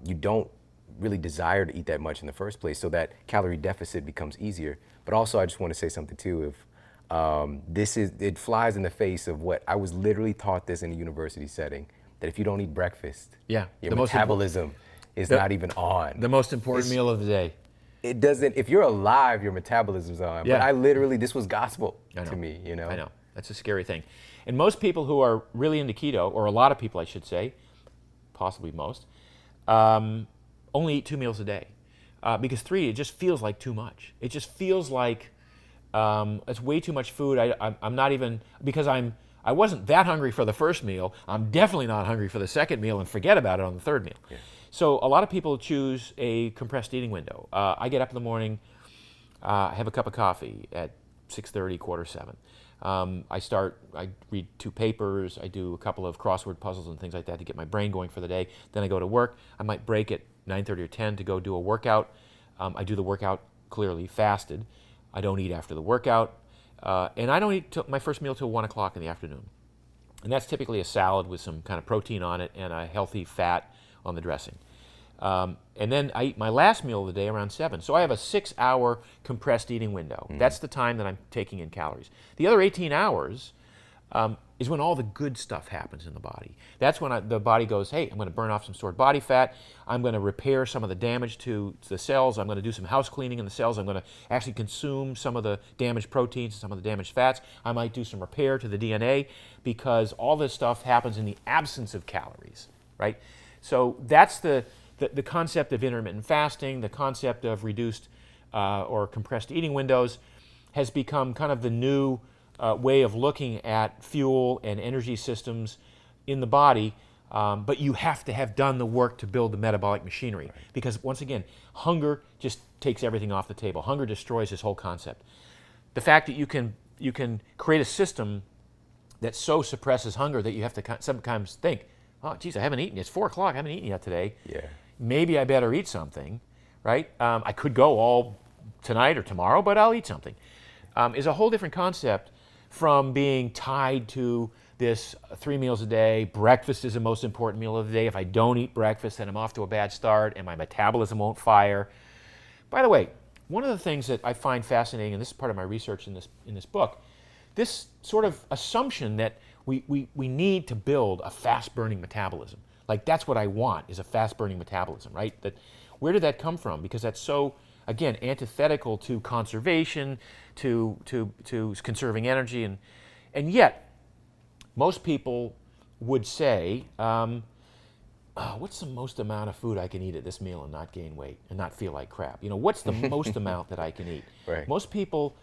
you don't really desire to eat that much in the first place. So that calorie deficit becomes easier. But also I just want to say something too. It flies in the face of what I was literally taught this in a university setting, that if you don't eat breakfast, your metabolism is not even on. The most important meal of the day. It doesn't, if you're alive, your metabolism's on. Yeah. But I literally, this was gospel to me, I know, that's a scary thing. And most people who are really into keto, or a lot of people I should say, possibly most, only eat 2 meals a day. Because 3, it just feels like too much. It just feels like it's way too much food. I'm not even, because I wasn't that hungry for the first meal. I'm definitely not hungry for the second meal and forget about it on the third meal. Yeah. So a lot of people choose a compressed eating window. I get up in the morning, I have a cup of coffee at 6:30, 6:45. I read 2 papers, I do a couple of crossword puzzles and things like that to get my brain going for the day. Then I go to work. I might break at 9:30 or 10 to go do a workout. I do the workout clearly fasted. I don't eat after the workout. And I don't eat my first meal till 1 o'clock in the afternoon. And that's typically a salad with some kind of protein on it and a healthy fat on the dressing. And then I eat my last meal of the day around 7. So I have a 6-hour compressed eating window. Mm-hmm. That's the time that I'm taking in calories. The other 18 hours is when all the good stuff happens in the body. That's when the body goes, hey, I'm going to burn off some stored body fat. I'm going to repair some of the damage to the cells. I'm going to do some house cleaning in the cells. I'm going to actually consume some of the damaged proteins and some of the damaged fats. I might do some repair to the DNA because all this stuff happens in the absence of calories, right? So that's the concept of intermittent fasting, the concept of reduced or compressed eating windows has become kind of the new way of looking at fuel and energy systems in the body But you have to have done the work to build the metabolic machinery. Because once again, hunger just takes everything off the table. Hunger destroys this whole concept. The fact that you can create a system that so suppresses hunger that you have to sometimes think, oh, geez, I haven't eaten. It's 4 o'clock. I haven't eaten yet today. Yeah. Maybe I better eat something, right? I could go all tonight or tomorrow, but I'll eat something. Is a whole different concept from being tied to this 3 meals a day. Breakfast is the most important meal of the day. If I don't eat breakfast, then I'm off to a bad start and my metabolism won't fire. By the way, one of the things that I find fascinating, and this is part of my research in this book, this sort of assumption that we need to build a fast-burning metabolism. Like, that's what I want, is a fast-burning metabolism, right? Where did that come from? Because that's so, again, antithetical to conservation, to conserving energy, and yet most people would say, what's the most amount of food I can eat at this meal and not gain weight and not feel like crap? What's the most amount that I can eat? Right. Most people,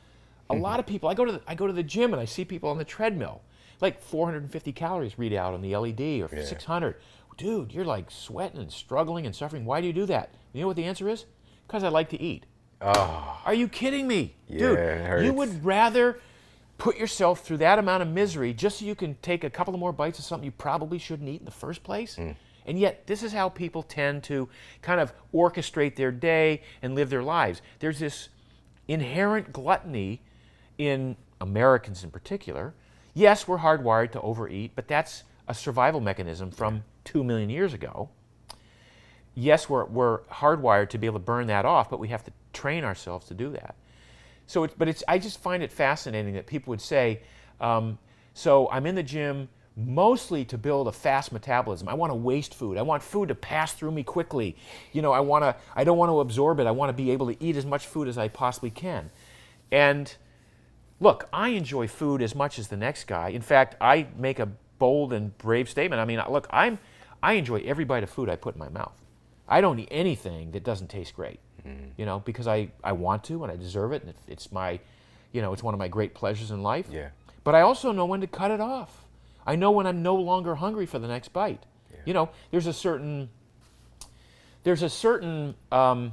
a lot of people, I go to the gym and I see people on the treadmill, like 450 calories read out on the LED or 600. Dude, you're like sweating and struggling and suffering. Why do you do that? You know what the answer is? Because I like to eat. Oh. Are you kidding me? Yeah, Dude, it hurts. you would rather put yourself through that amount of misery just so you can take a couple of more bites of something you probably shouldn't eat in the first place? And yet, this is how people tend to kind of orchestrate their day and live their lives. There's this inherent gluttony in Americans in particular. Yes, we're hardwired to overeat, but that's a survival mechanism from 2 million years ago. Yes, we're hardwired to be able to burn that off, but we have to train ourselves to do that. So, I just find it fascinating that people would say, so I'm in the gym mostly to build a fast metabolism. I want to waste food. I want food to pass through me quickly. I don't want to absorb it. I want to be able to eat as much food as I possibly can. And look, I enjoy food as much as the next guy. In fact, I make a bold and brave statement. I mean, look, I enjoy every bite of food I put in my mouth. I don't eat anything that doesn't taste great, because I want to and I deserve it, and it's my, it's one of my great pleasures in life. Yeah. But I also know when to cut it off. I know when I'm no longer hungry for the next bite. Yeah. There's a certain, I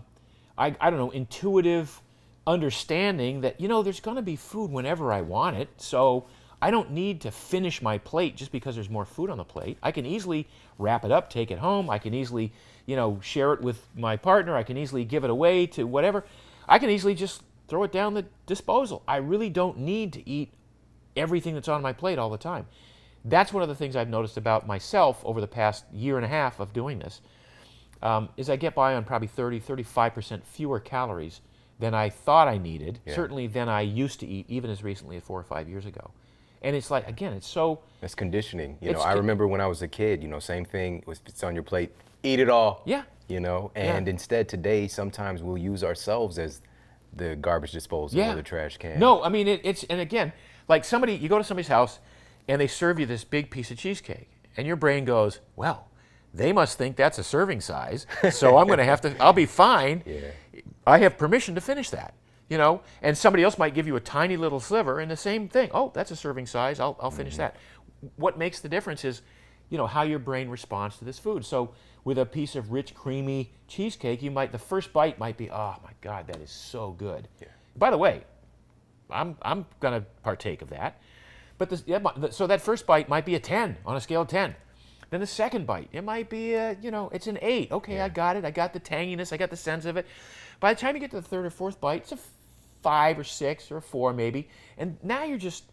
don't know, intuitive understanding that, there's going to be food whenever I want it. So I don't need to finish my plate just because there's more food on the plate. I can easily wrap it up, take it home. I can easily, share it with my partner. I can easily give it away to whatever. I can easily just throw it down the disposal. I really don't need to eat everything that's on my plate all the time. That's one of the things I've noticed about myself over the past year and a half of doing this, is I get by on probably 35% fewer calories than I thought I needed, certainly than I used to eat even as recently as 4 or 5 years ago. And it's like, again, it's so... It's conditioning. I remember when I was a kid, same thing, it's on your plate, eat it all. Yeah. And instead today, sometimes we'll use ourselves as the garbage disposal or the trash can. No, I mean, and again, like you go to somebody's house and they serve you this big piece of cheesecake and your brain goes, well, they must think that's a serving size, so I'm going to I'll be fine. Yeah. I have permission to finish that, and somebody else might give you a tiny little sliver and the same thing. Oh, that's a serving size, I'll finish that. What makes the difference is, how your brain responds to this food. So with a piece of rich, creamy cheesecake, the first bite might be, oh my God, that is so good. Yeah. By the way, I'm going to partake of that. But so that first bite might be a 10 on a scale of 10. Then the second bite, it might be, it's an 8. Okay, I got it. I got the tanginess. I got the sense of it. By the time you get to the third or fourth bite, it's a 5 or 6 or a 4 maybe. And now we're just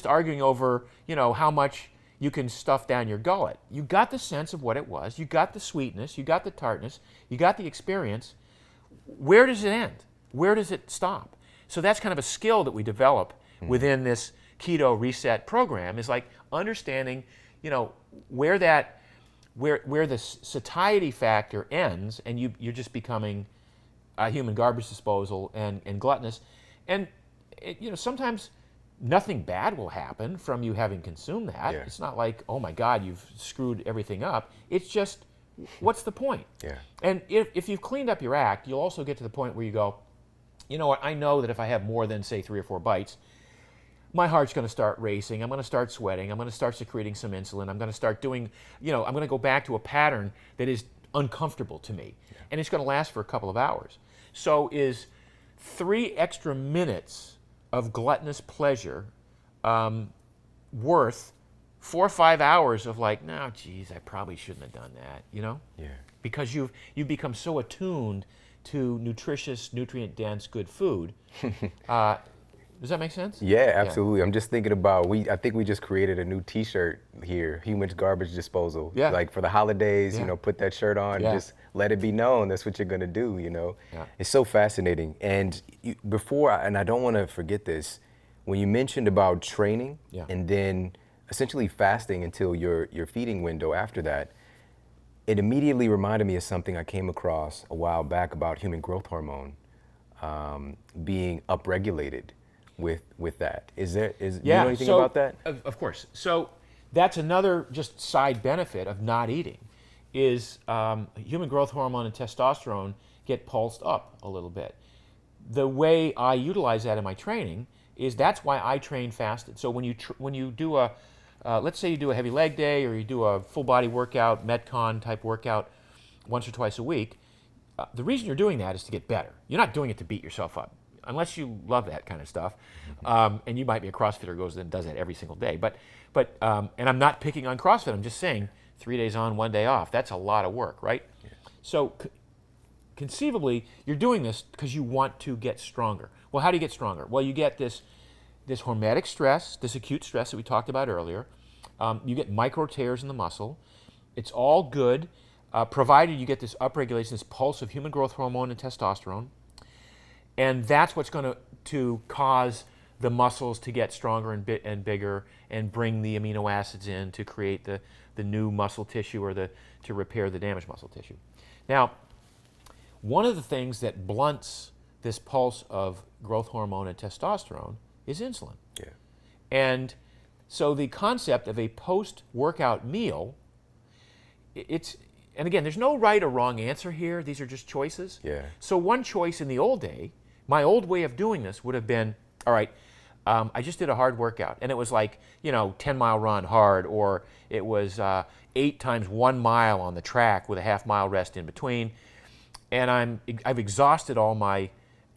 arguing over, how much you can stuff down your gullet. You got the sense of what it was. You got the sweetness. You got the tartness. You got the experience. Where does it end? Where does it stop? So that's kind of a skill that we develop within this Keto Reset program, is like understanding, where the satiety factor ends, and you're just becoming a human garbage disposal and gluttonous. And sometimes nothing bad will happen from you having consumed that. Yeah. It's not like, oh my God, you've screwed everything up. It's just, what's the point? Yeah. And if you've cleaned up your act, you'll also get to the point where you go, you know what, I know that if I have more than, say, 3 or 4 bites, my heart's going to start racing. I'm going to start sweating. I'm going to start secreting some insulin. I'm going to start doing, I'm going to go back to a pattern that is uncomfortable to me. Yeah. And it's going to last for a couple of hours. So is 3 extra minutes of gluttonous pleasure worth 4 or 5 hours of like, no, geez, I probably shouldn't have done that, Yeah. Because you've become so attuned to nutritious, nutrient-dense, good food. Does that make sense? Yeah, absolutely. Yeah. I'm just thinking about, I think we just created a new T-shirt here, Human Garbage Disposal. Yeah. Like for the holidays, Yeah. Put that shirt on, Yeah. just let it be known that's what you're gonna do, Yeah. It's so fascinating. And I don't wanna forget this, when you mentioned about training Yeah. and then essentially fasting until your feeding window after that, it immediately reminded me of something I came across a while back about human growth hormone being upregulated with that. Do you know anything about that? Of course. So that's another just side benefit of not eating is human growth hormone and testosterone get pulsed up a little bit. The way I utilize that in my training is that's why I train fasted. So when you do let's say you do a heavy leg day or you do a full body workout, Metcon type workout once or twice a week, the reason you're doing that is to get better. You're not doing it to beat yourself up, unless you love that kind of stuff. And you might be a CrossFitter who does that every single day. But and I'm not picking on CrossFit. I'm just saying 3 days on, 1 day off. That's a lot of work, right? Yeah. So conceivably, you're doing this because you want to get stronger. Well, how do you get stronger? Well, you get this hormetic stress, this acute stress that we talked about earlier. You get micro tears in the muscle. It's all good, provided you get this upregulation, this pulse of human growth hormone and testosterone. And that's what's going to cause the muscles to get stronger and bigger and bring the amino acids in to create the new muscle tissue or to repair the damaged muscle tissue. Now, one of the things that blunts this pulse of growth hormone and testosterone is insulin. Yeah. And so the concept of a post-workout meal, and again, there's no right or wrong answer here. These are just choices. Yeah. So one choice in the old day, my old way of doing this would have been, all right, I just did a hard workout, and it was like, 10-mile run hard, or it was 8 times 1 mile on the track with a half-mile rest in between, and I've exhausted all my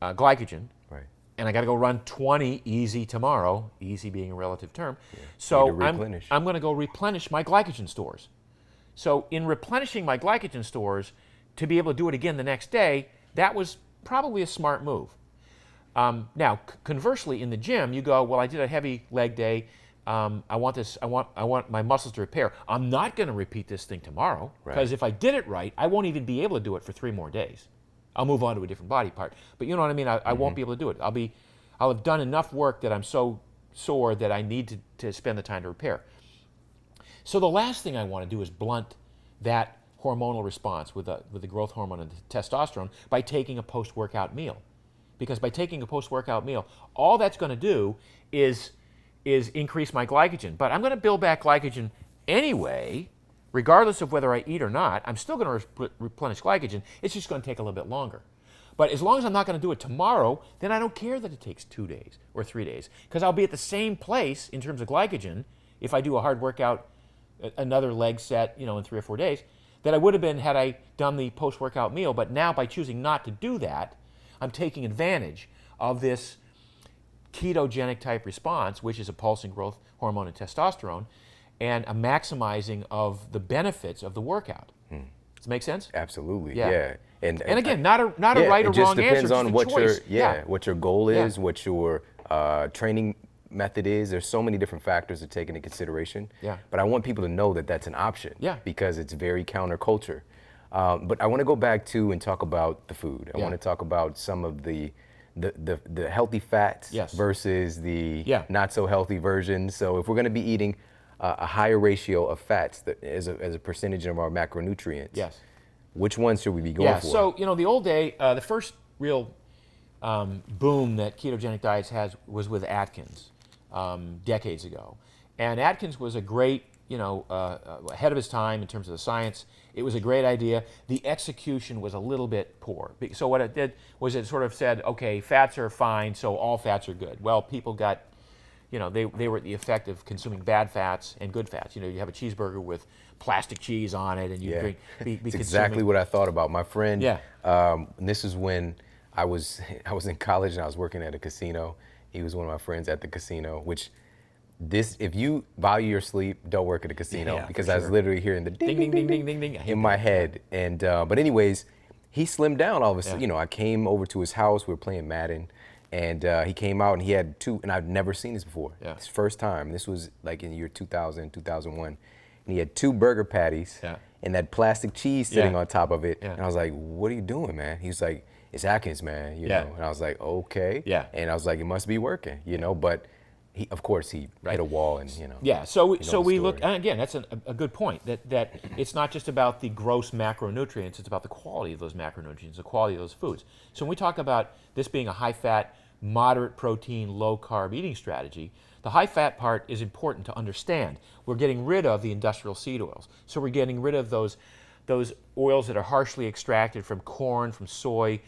glycogen, right, and I got to go run 20 easy tomorrow, easy being a relative term. Yeah. So I'm going to go replenish my glycogen stores. So in replenishing my glycogen stores, to be able to do it again the next day, that was probably a smart move. Now, conversely, in the gym, you go, well, I did a heavy leg day. I want my muscles to repair. I'm not going to repeat this thing tomorrow, because if I did it right, I won't even be able to do it for 3 more days. I'll move on to a different body part. But you know what I mean? I won't be able to do it. I'll have done enough work that I'm so sore that I need to spend the time to repair. So the last thing I want to do is blunt that hormonal response with the growth hormone and the testosterone by taking a post-workout meal. Because by taking a post-workout meal, all that's going to do is increase my glycogen. But I'm going to build back glycogen anyway, regardless of whether I eat or not. I'm still going to replenish glycogen. It's just going to take a little bit longer. But as long as I'm not going to do it tomorrow, then I don't care that it takes 2 days or 3 days, because I'll be at the same place in terms of glycogen if I do a hard workout, another leg set, in 3 or 4 days, that I would have been had I done the post-workout meal. But now, by choosing not to do that, I'm taking advantage of this ketogenic type response, which is a pulsing growth hormone and testosterone, and a maximizing of the benefits of the workout. Does it make sense? Absolutely. Yeah. And again, not a right or wrong answer. It just depends on what what your goal is, what your training method is. There's so many different factors to take into consideration. Yeah. But I want people to know that that's an option. Yeah. Because it's very counterculture. But I want to go back to and talk about the food. I want to talk about some of the healthy fats versus the not so healthy versions. So if we're going to be eating a higher ratio of fats as a percentage of our macronutrients, which ones should we be going for? So the old day, the first real boom that ketogenic diets was with Atkins decades ago, and Atkins was a great ahead of his time in terms of the science. It was a great idea. The execution was a little bit poor. So what it did was it sort of said, okay, fats are fine, so all fats are good. Well, people got they were the effect of consuming bad fats and good fats. You have a cheeseburger with plastic cheese on it, and you Yeah. drink. It's exactly what I thought about. My friend, Yeah. and this is when I was in college and I was working at a casino. He was one of my friends at the casino, which if you value your sleep, don't work at a casino, Yeah, because for I was sure. literally hearing the Ding, ding, ding, ding, ding, ding. I hate in my that. head. And but anyways, he slimmed down all of a sudden. Yeah. I came over to his house. We were playing Madden, and he came out and he had two, and I've never seen this before. Yeah. His first time. This was like in the year 2000, 2001, and he had 2 burger patties. Yeah. And that plastic cheese sitting Yeah. on top of it. Yeah. And I was like, what are you doing, man? He was like, it's Atkins, man. Yeah. And I was like, okay. Yeah. And I was like, it must be working, but he, of course, he hit a wall, and Yeah, so the we look, story. and again, that's a good point, that it's not just about the gross macronutrients, it's about the quality of those macronutrients, the quality of those foods. So when we talk about this being a high-fat, moderate protein, low-carb eating strategy, the high-fat part is important to understand. We're getting rid of the industrial seed oils. So we're getting rid of those oils that are harshly extracted from corn, from soy,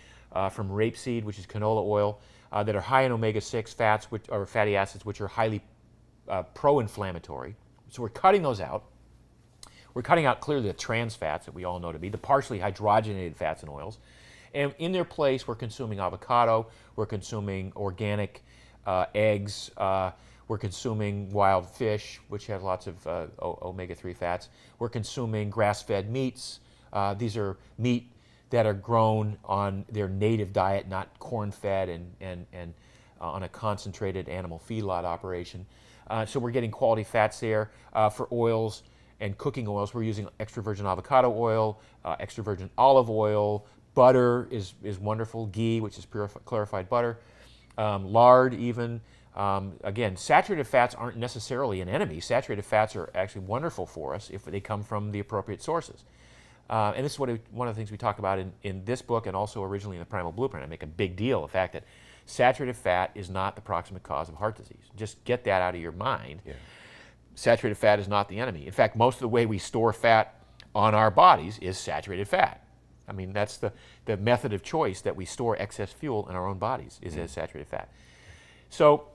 from rapeseed, which is canola oil, that are high in omega-6 fats, or fatty acids, which are highly pro-inflammatory. So we're cutting those out. We're cutting out clearly the trans fats that we all know to be, the partially hydrogenated fats and oils. And in their place, we're consuming avocado, we're consuming organic eggs, we're consuming wild fish, which have lots of omega-3 fats. We're consuming grass-fed meats. These are meat that are grown on their native diet, not corn-fed and on a concentrated animal feedlot operation. So we're getting quality fats there. For oils and cooking oils, we're using extra virgin avocado oil, extra virgin olive oil. Butter is wonderful. Ghee, which is clarified butter. Lard even. Again, saturated fats aren't necessarily an enemy. Saturated fats are actually wonderful for us if they come from the appropriate sources. And this is one of the things we talk about in this book, and also originally in the Primal Blueprint. I make a big deal of the fact that saturated fat is not the proximate cause of heart disease. Just get that out of your mind. Yeah. Saturated fat is not the enemy. In fact, most of the way we store fat on our bodies is saturated fat. I mean, that's the method of choice that we store excess fuel in our own bodies is as saturated fat. So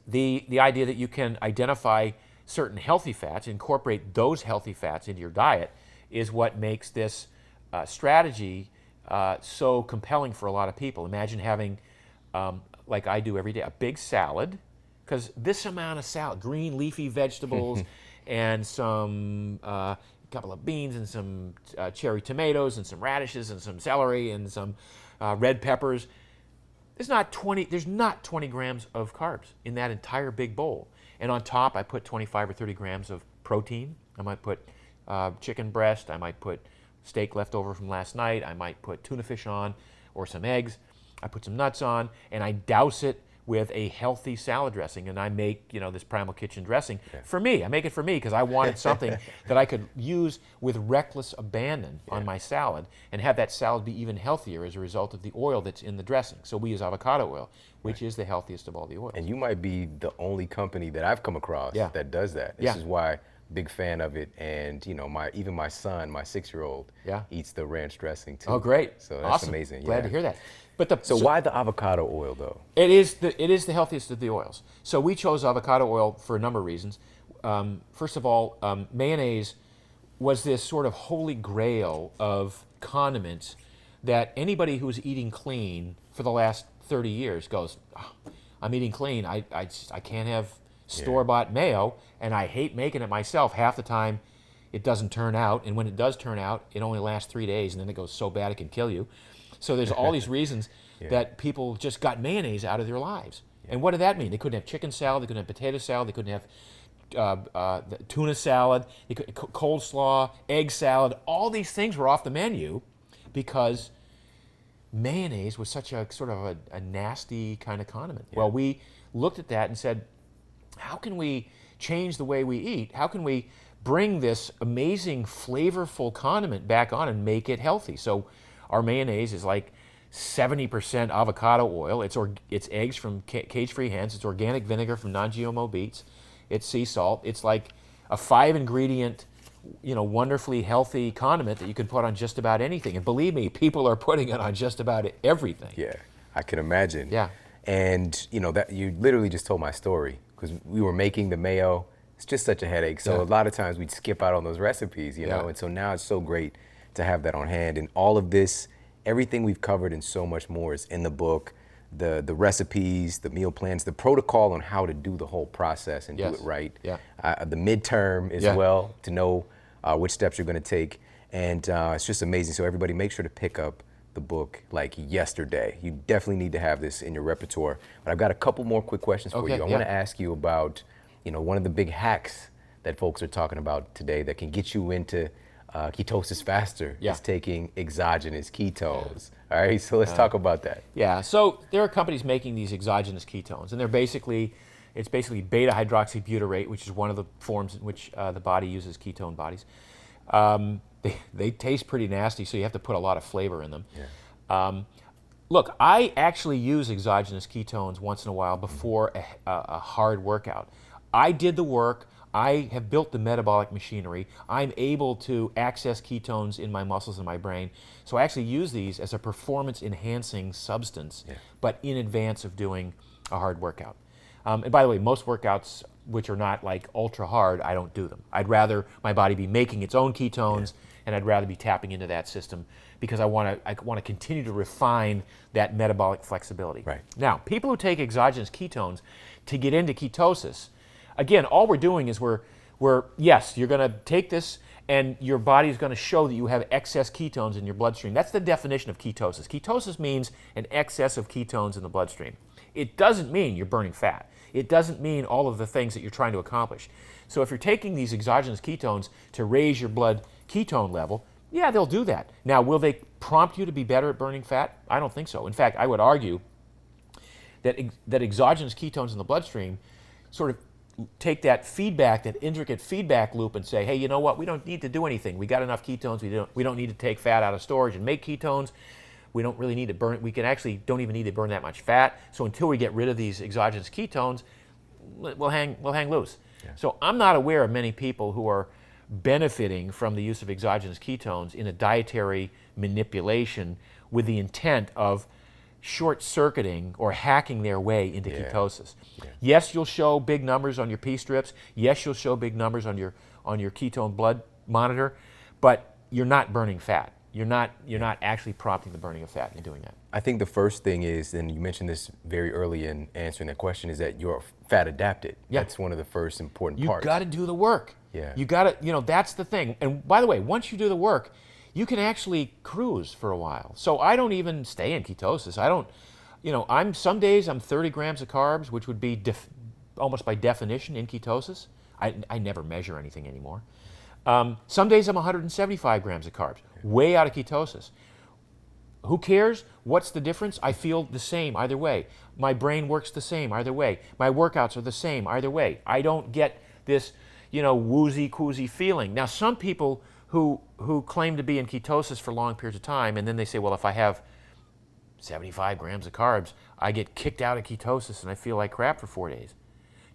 the idea that you can identify certain healthy fats, incorporate those healthy fats into your diet, is what makes this strategy so compelling for a lot of people. Imagine having, like I do every day, a big salad, because this amount of salad, green leafy vegetables, and some couple of beans and some cherry tomatoes and some radishes and some celery and some red peppers. There's not 20 grams of carbs in that entire big bowl. And on top, I put 25 or 30 grams of protein. I might put chicken breast. I might put steak left over from last night. I might put tuna fish on, or some eggs. I put some nuts on, and I douse it with a healthy salad dressing, and I make this Primal Kitchen dressing for me. I make it for me because I wanted something that I could use with reckless abandon on my salad, and have that salad be even healthier as a result of the oil that's in the dressing. So we use avocado oil, which is the healthiest of all the oils. And you might be the only company that I've come across that does that. This is why big fan of it, and even my son, my 6-year-old, eats the ranch dressing too. Oh, great! So that's awesome. amazing. Glad to hear that. But so why the avocado oil though? It is the healthiest of the oils. So we chose avocado oil for a number of reasons. First of all, mayonnaise was this sort of holy grail of condiments that anybody who's eating clean for the last 30 years goes, oh, I'm eating clean. I can't have store-bought mayo, and I hate making it myself. Half the time it doesn't turn out, and when it does turn out, it only lasts 3 days, and then it goes so bad it can kill you. So there's all these reasons that people just got mayonnaise out of their lives. And what did that mean? They couldn't have chicken salad, they couldn't have potato salad, they couldn't have tuna salad, coleslaw, egg salad. All these things were off the menu because mayonnaise was such a sort of a nasty kind of condiment. Well, we looked at that and said, how can we change the way we eat? How can we bring this amazing flavorful condiment back on and make it healthy? So our mayonnaise is like 70% avocado oil. It's eggs from cage-free hens. It's organic vinegar from non-GMO beets. It's sea salt. It's like a 5-ingredient, wonderfully healthy condiment that you can put on just about anything. And believe me, people are putting it on just about everything. Yeah, I can imagine. Yeah. And that you literally just told my story. because we were making the mayo. It's just such a headache. So a lot of times we'd skip out on those recipes, you know. And so now it's so great to have that on hand. And all of this, everything we've covered and so much more is in the book. The recipes, the meal plans, the protocol on how to do the whole process and do it right. The midterm as well, to know which steps you're going to take. And it's just amazing. So everybody, make sure to pick up the book like yesterday. You definitely need to have this in your repertoire. But I've got a couple more quick questions for you. I want to ask you about, you know, one of the big hacks that folks are talking about today that can get you into ketosis faster is taking exogenous ketones. All right, so let's talk about that. Yeah, so there are companies making these exogenous ketones, and it's basically beta hydroxybutyrate, which is one of the forms in which the body uses ketone bodies. They taste pretty nasty, so you have to put a lot of flavor in them. Look, I actually use exogenous ketones once in a while before a hard workout. I did the work. I have built the metabolic machinery. I'm able to access ketones in my muscles and my brain. So I actually use these as a performance-enhancing substance, but in advance of doing a hard workout. And by the way, most workouts which are not like ultra hard, I don't do them. I'd rather my body be making its own ketones, and I'd rather be tapping into that system because I want to continue to refine that metabolic flexibility. Now, people who take exogenous ketones to get into ketosis, again, all we're doing is yes, you're going to take this and your body is going to show that you have excess ketones in your bloodstream. That's the definition of ketosis. Ketosis means an excess of ketones in the bloodstream. It doesn't mean you're burning fat. It doesn't mean all of the things that you're trying to accomplish. So if you're taking these exogenous ketones to raise your blood ketone level, yeah, they'll do that. Now, will they prompt you to be better at burning fat? I don't think so. In fact, I would argue that exogenous ketones in the bloodstream sort of take that feedback, that intricate feedback loop, and say, hey, you know what? We don't need to do anything. We got enough ketones. We don't need to take fat out of storage and make ketones. We don't really need to burn. We can actually don't even need to burn that much fat. So until we get rid of these exogenous ketones, we'll hang loose. So I'm not aware of many people who are benefiting from the use of exogenous ketones in a dietary manipulation with the intent of short-circuiting or hacking their way into ketosis. Yes, you'll show big numbers on your P strips. Yes, you'll show big numbers on your ketone blood monitor, but you're not burning fat. You're not actually prompting the burning of fat in doing that. I think the first thing is, and you mentioned this very early in answering that question, is that you're fat adapted. That's one of the first important parts. You got to do the work. You got to, that's the thing. And by the way, once you do the work, you can actually cruise for a while. So I don't even stay in ketosis. I don't, some days I'm 30 grams of carbs, which would be almost by definition in ketosis. I never measure anything anymore. Some days I'm 175 grams of carbs, way out of ketosis. Who cares? What's the difference? I feel the same either way. My brain works the same either way. My workouts are the same either way. I don't get this, woozy-coosy feeling. Now, some people who claim to be in ketosis for long periods of time, and then they say, well, if I have 75 grams of carbs, I get kicked out of ketosis and I feel like crap for 4 days.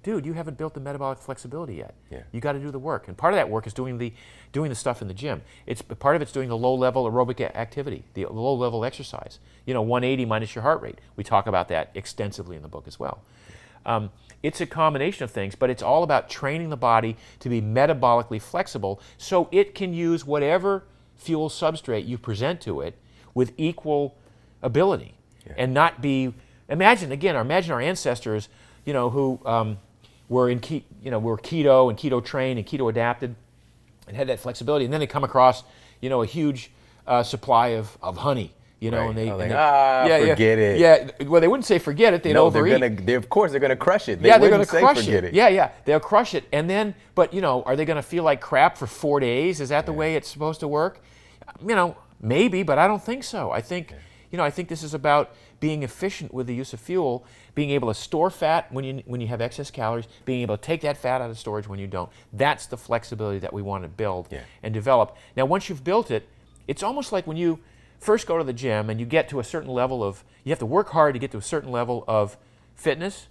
Dude, you haven't built the metabolic flexibility yet. You got to do the work, and part of that work is doing the stuff in the gym. Part of it's doing the low-level aerobic activity, the low-level exercise. 180 minus your heart rate. We talk about that extensively in the book as well. It's a combination of things, but it's all about training the body to be metabolically flexible so it can use whatever fuel substrate you present to it with equal ability, and not be. Imagine our ancestors, who were in were keto and keto trained and keto adapted and had that flexibility, and then they come across a huge supply of honey, and they forget it. Yeah, well, they wouldn't say forget it. They'd overeat. Of course they're gonna crush it. They're gonna crush it. Yeah, they'll crush it, and then, but are they gonna feel like crap for 4 days? Is that the way it's supposed to work? Maybe, but I don't think so. I think I think this is about being efficient with the use of fuel, being able to store fat when you have excess calories, being able to take that fat out of storage when you don't. That's the flexibility that we want to build and develop. Now, once you've built it, it's almost like when you first go to the gym and you get to a certain level of, you have to work hard to get to a certain level of fitness,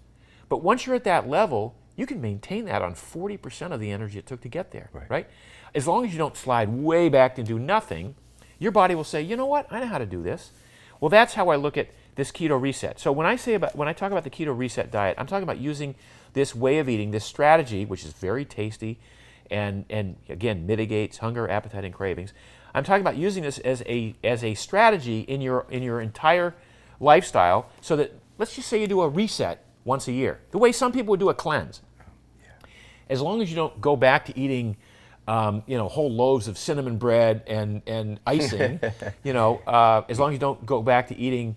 but once you're at that level, you can maintain that on 40% of the energy it took to get there, right? As long as you don't slide way back and do nothing, your body will say, you know what, I know how to do this. Well, that's how I look at this keto reset. So when I talk about the keto reset diet, I'm talking about using this way of eating, this strategy, which is very tasty and again mitigates hunger, appetite, and cravings. I'm talking about using this as a strategy in your entire lifestyle, so that, let's just say you do a reset once a year, the way some people would do a cleanse. As long as you don't go back to eating whole loaves of cinnamon bread and icing, as long as you don't go back to eating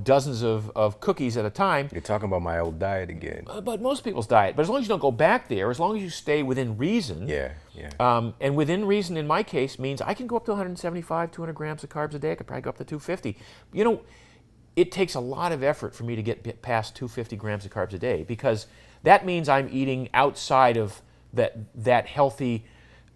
dozens of cookies at a time. You're talking about my old diet again. But most people's diet. But as long as you don't go back there, as long as you stay within reason. Yeah. And within reason, in my case, means I can go up to 175, 200 grams of carbs a day. I could probably go up to 250. It takes a lot of effort for me to get past 250 grams of carbs a day, because that means I'm eating outside of that healthy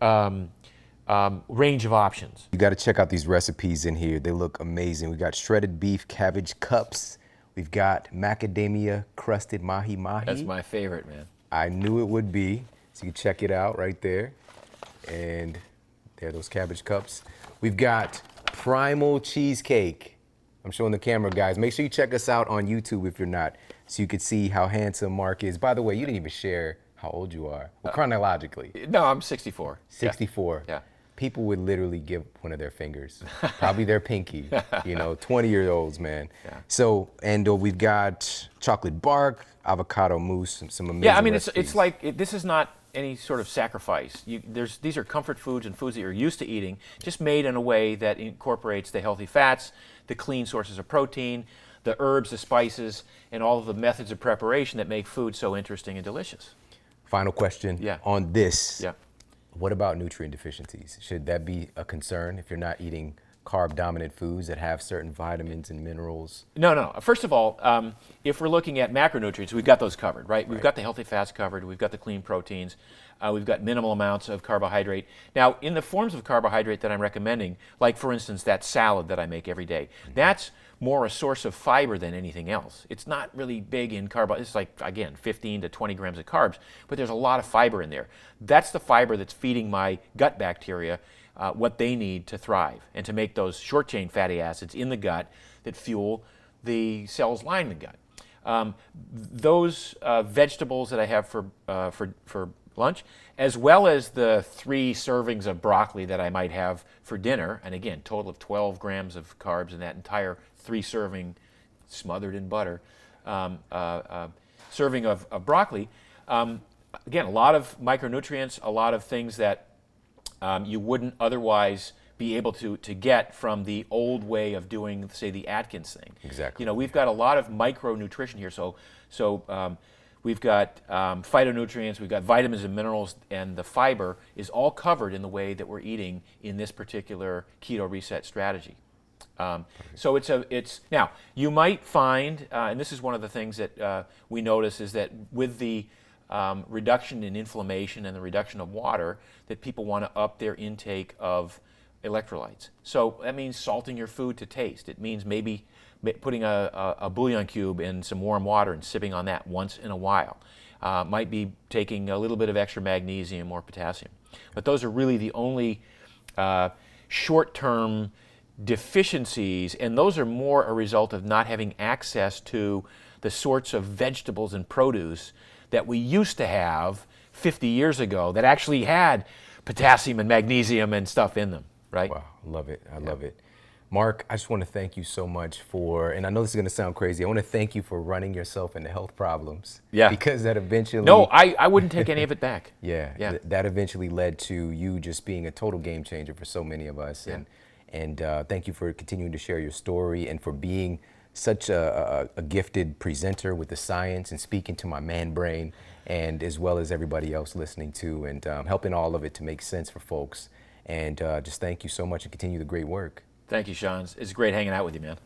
range of options. You got to check out these recipes in here. They look amazing. We got shredded beef cabbage cups. We've got macadamia crusted mahi mahi. That's my favorite, man. I knew it would be. So you can check it out right there. And there are those cabbage cups. We've got primal cheesecake. I'm showing the camera, guys. Make sure you check us out on YouTube if you're not, so you can see how handsome Mark is. By the way, you didn't even share how old you are, well, chronologically. No, I'm 64. 64. Yeah. People would literally give one of their fingers, probably their pinky, 20-year-olds, man. Yeah. So, and we've got chocolate bark, avocado mousse, some amazing Yeah, I mean, recipes. it's like, this is not any sort of sacrifice. These are comfort foods and foods that you're used to eating, just made in a way that incorporates the healthy fats, the clean sources of protein, the herbs, the spices, and all of the methods of preparation that make food so interesting and delicious. Final question on this. Yeah. What about nutrient deficiencies? Should that be a concern if you're not eating carb-dominant foods that have certain vitamins and minerals? No. First of all, if we're looking at macronutrients, we've got those covered, right? We've got the healthy fats covered. We've got the clean proteins. We've got minimal amounts of carbohydrate. Now, in the forms of carbohydrate that I'm recommending, like, for instance, that salad that I make every day, that's more a source of fiber than anything else. It's not really big in carbohydrates. It's like, again, 15 to 20 grams of carbs, but there's a lot of fiber in there. That's the fiber that's feeding my gut bacteria what they need to thrive and to make those short-chain fatty acids in the gut that fuel the cells lining the gut. Those vegetables that I have for lunch, as well as the 3 servings of broccoli that I might have for dinner, and again, total of 12 grams of carbs in that entire 3-serving, smothered in butter, serving of broccoli. Again, a lot of micronutrients, a lot of things that you wouldn't otherwise be able to get from the old way of doing, say, the Atkins thing. Exactly. We've got a lot of micronutrition here. So we've got phytonutrients, we've got vitamins and minerals, and the fiber is all covered in the way that we're eating in this particular keto reset strategy. So it's now you might find, and this is one of the things that we notice, is that with the reduction in inflammation and the reduction of water, that people want to up their intake of electrolytes. So that means salting your food to taste. It means maybe putting a bouillon cube in some warm water and sipping on that once in a while. Might be taking a little bit of extra magnesium or potassium. But those are really the only short-term deficiencies, and those are more a result of not having access to the sorts of vegetables and produce that we used to have 50 years ago that actually had potassium and magnesium and stuff in them, right? Wow, I love it. I love it. Mark, I just want to thank you so much for, and I know this is going to sound crazy, I want to thank you for running yourself into health problems. Yeah. Because that eventually... No, I wouldn't take any of it back. Yeah. That eventually led to you just being a total game changer for so many of us. Yeah. And thank you for continuing to share your story and for being such a gifted presenter with the science and speaking to my man brain, and as well as everybody else listening too, and helping all of it to make sense for folks. And just thank you so much and continue the great work. Thank you, Shawn. It's great hanging out with you, man.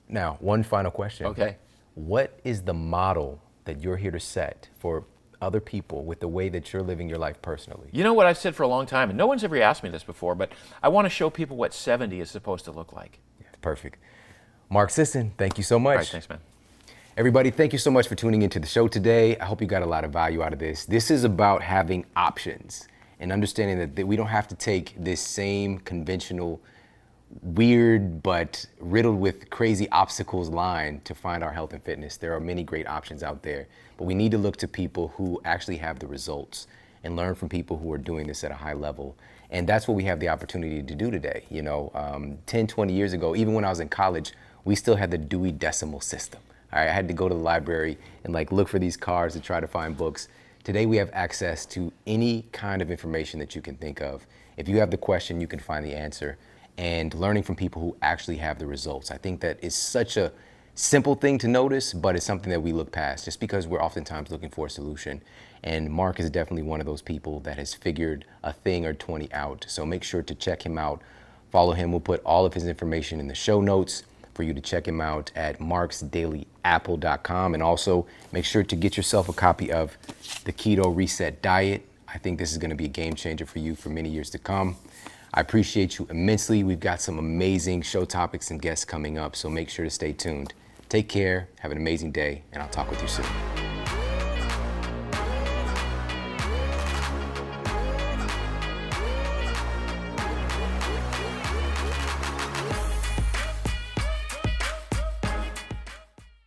Now, one final question. Okay. What is the model that you're here to set for other people with the way that you're living your life personally? You know what I've said for a long time, and no one's ever asked me this before, but I want to show people what 70 is supposed to look like. Yeah, perfect. Mark Sisson, thank you so much. All right, thanks, man. Everybody, thank you so much for tuning into the show today. I hope you got a lot of value out of this. This is about having options and understanding that we don't have to take this same conventional weird but riddled with crazy obstacles line to find our health and fitness. There are many great options out there, but we need to look to people who actually have the results and learn from people who are doing this at a high level. And that's what we have the opportunity to do today. 10, 20 years ago, even when I was in college, we still had the Dewey Decimal System. All right, I had to go to the library and look for these cards to try to find books. Today we have access to any kind of information that you can think of. If you have the question, you can find the answer. And learning from people who actually have the results. I think that is such a simple thing to notice, but it's something that we look past just because we're oftentimes looking for a solution. And Mark is definitely one of those people that has figured a thing or 20 out. So make sure to check him out. Follow him. We'll put all of his information in the show notes for you to check him out at marksdailyapple.com. And also make sure to get yourself a copy of the Keto Reset Diet. I think this is going to be a game changer for you for many years to come. I appreciate you immensely. We've got some amazing show topics and guests coming up, so make sure to stay tuned. Take care, have an amazing day, and I'll talk with you soon.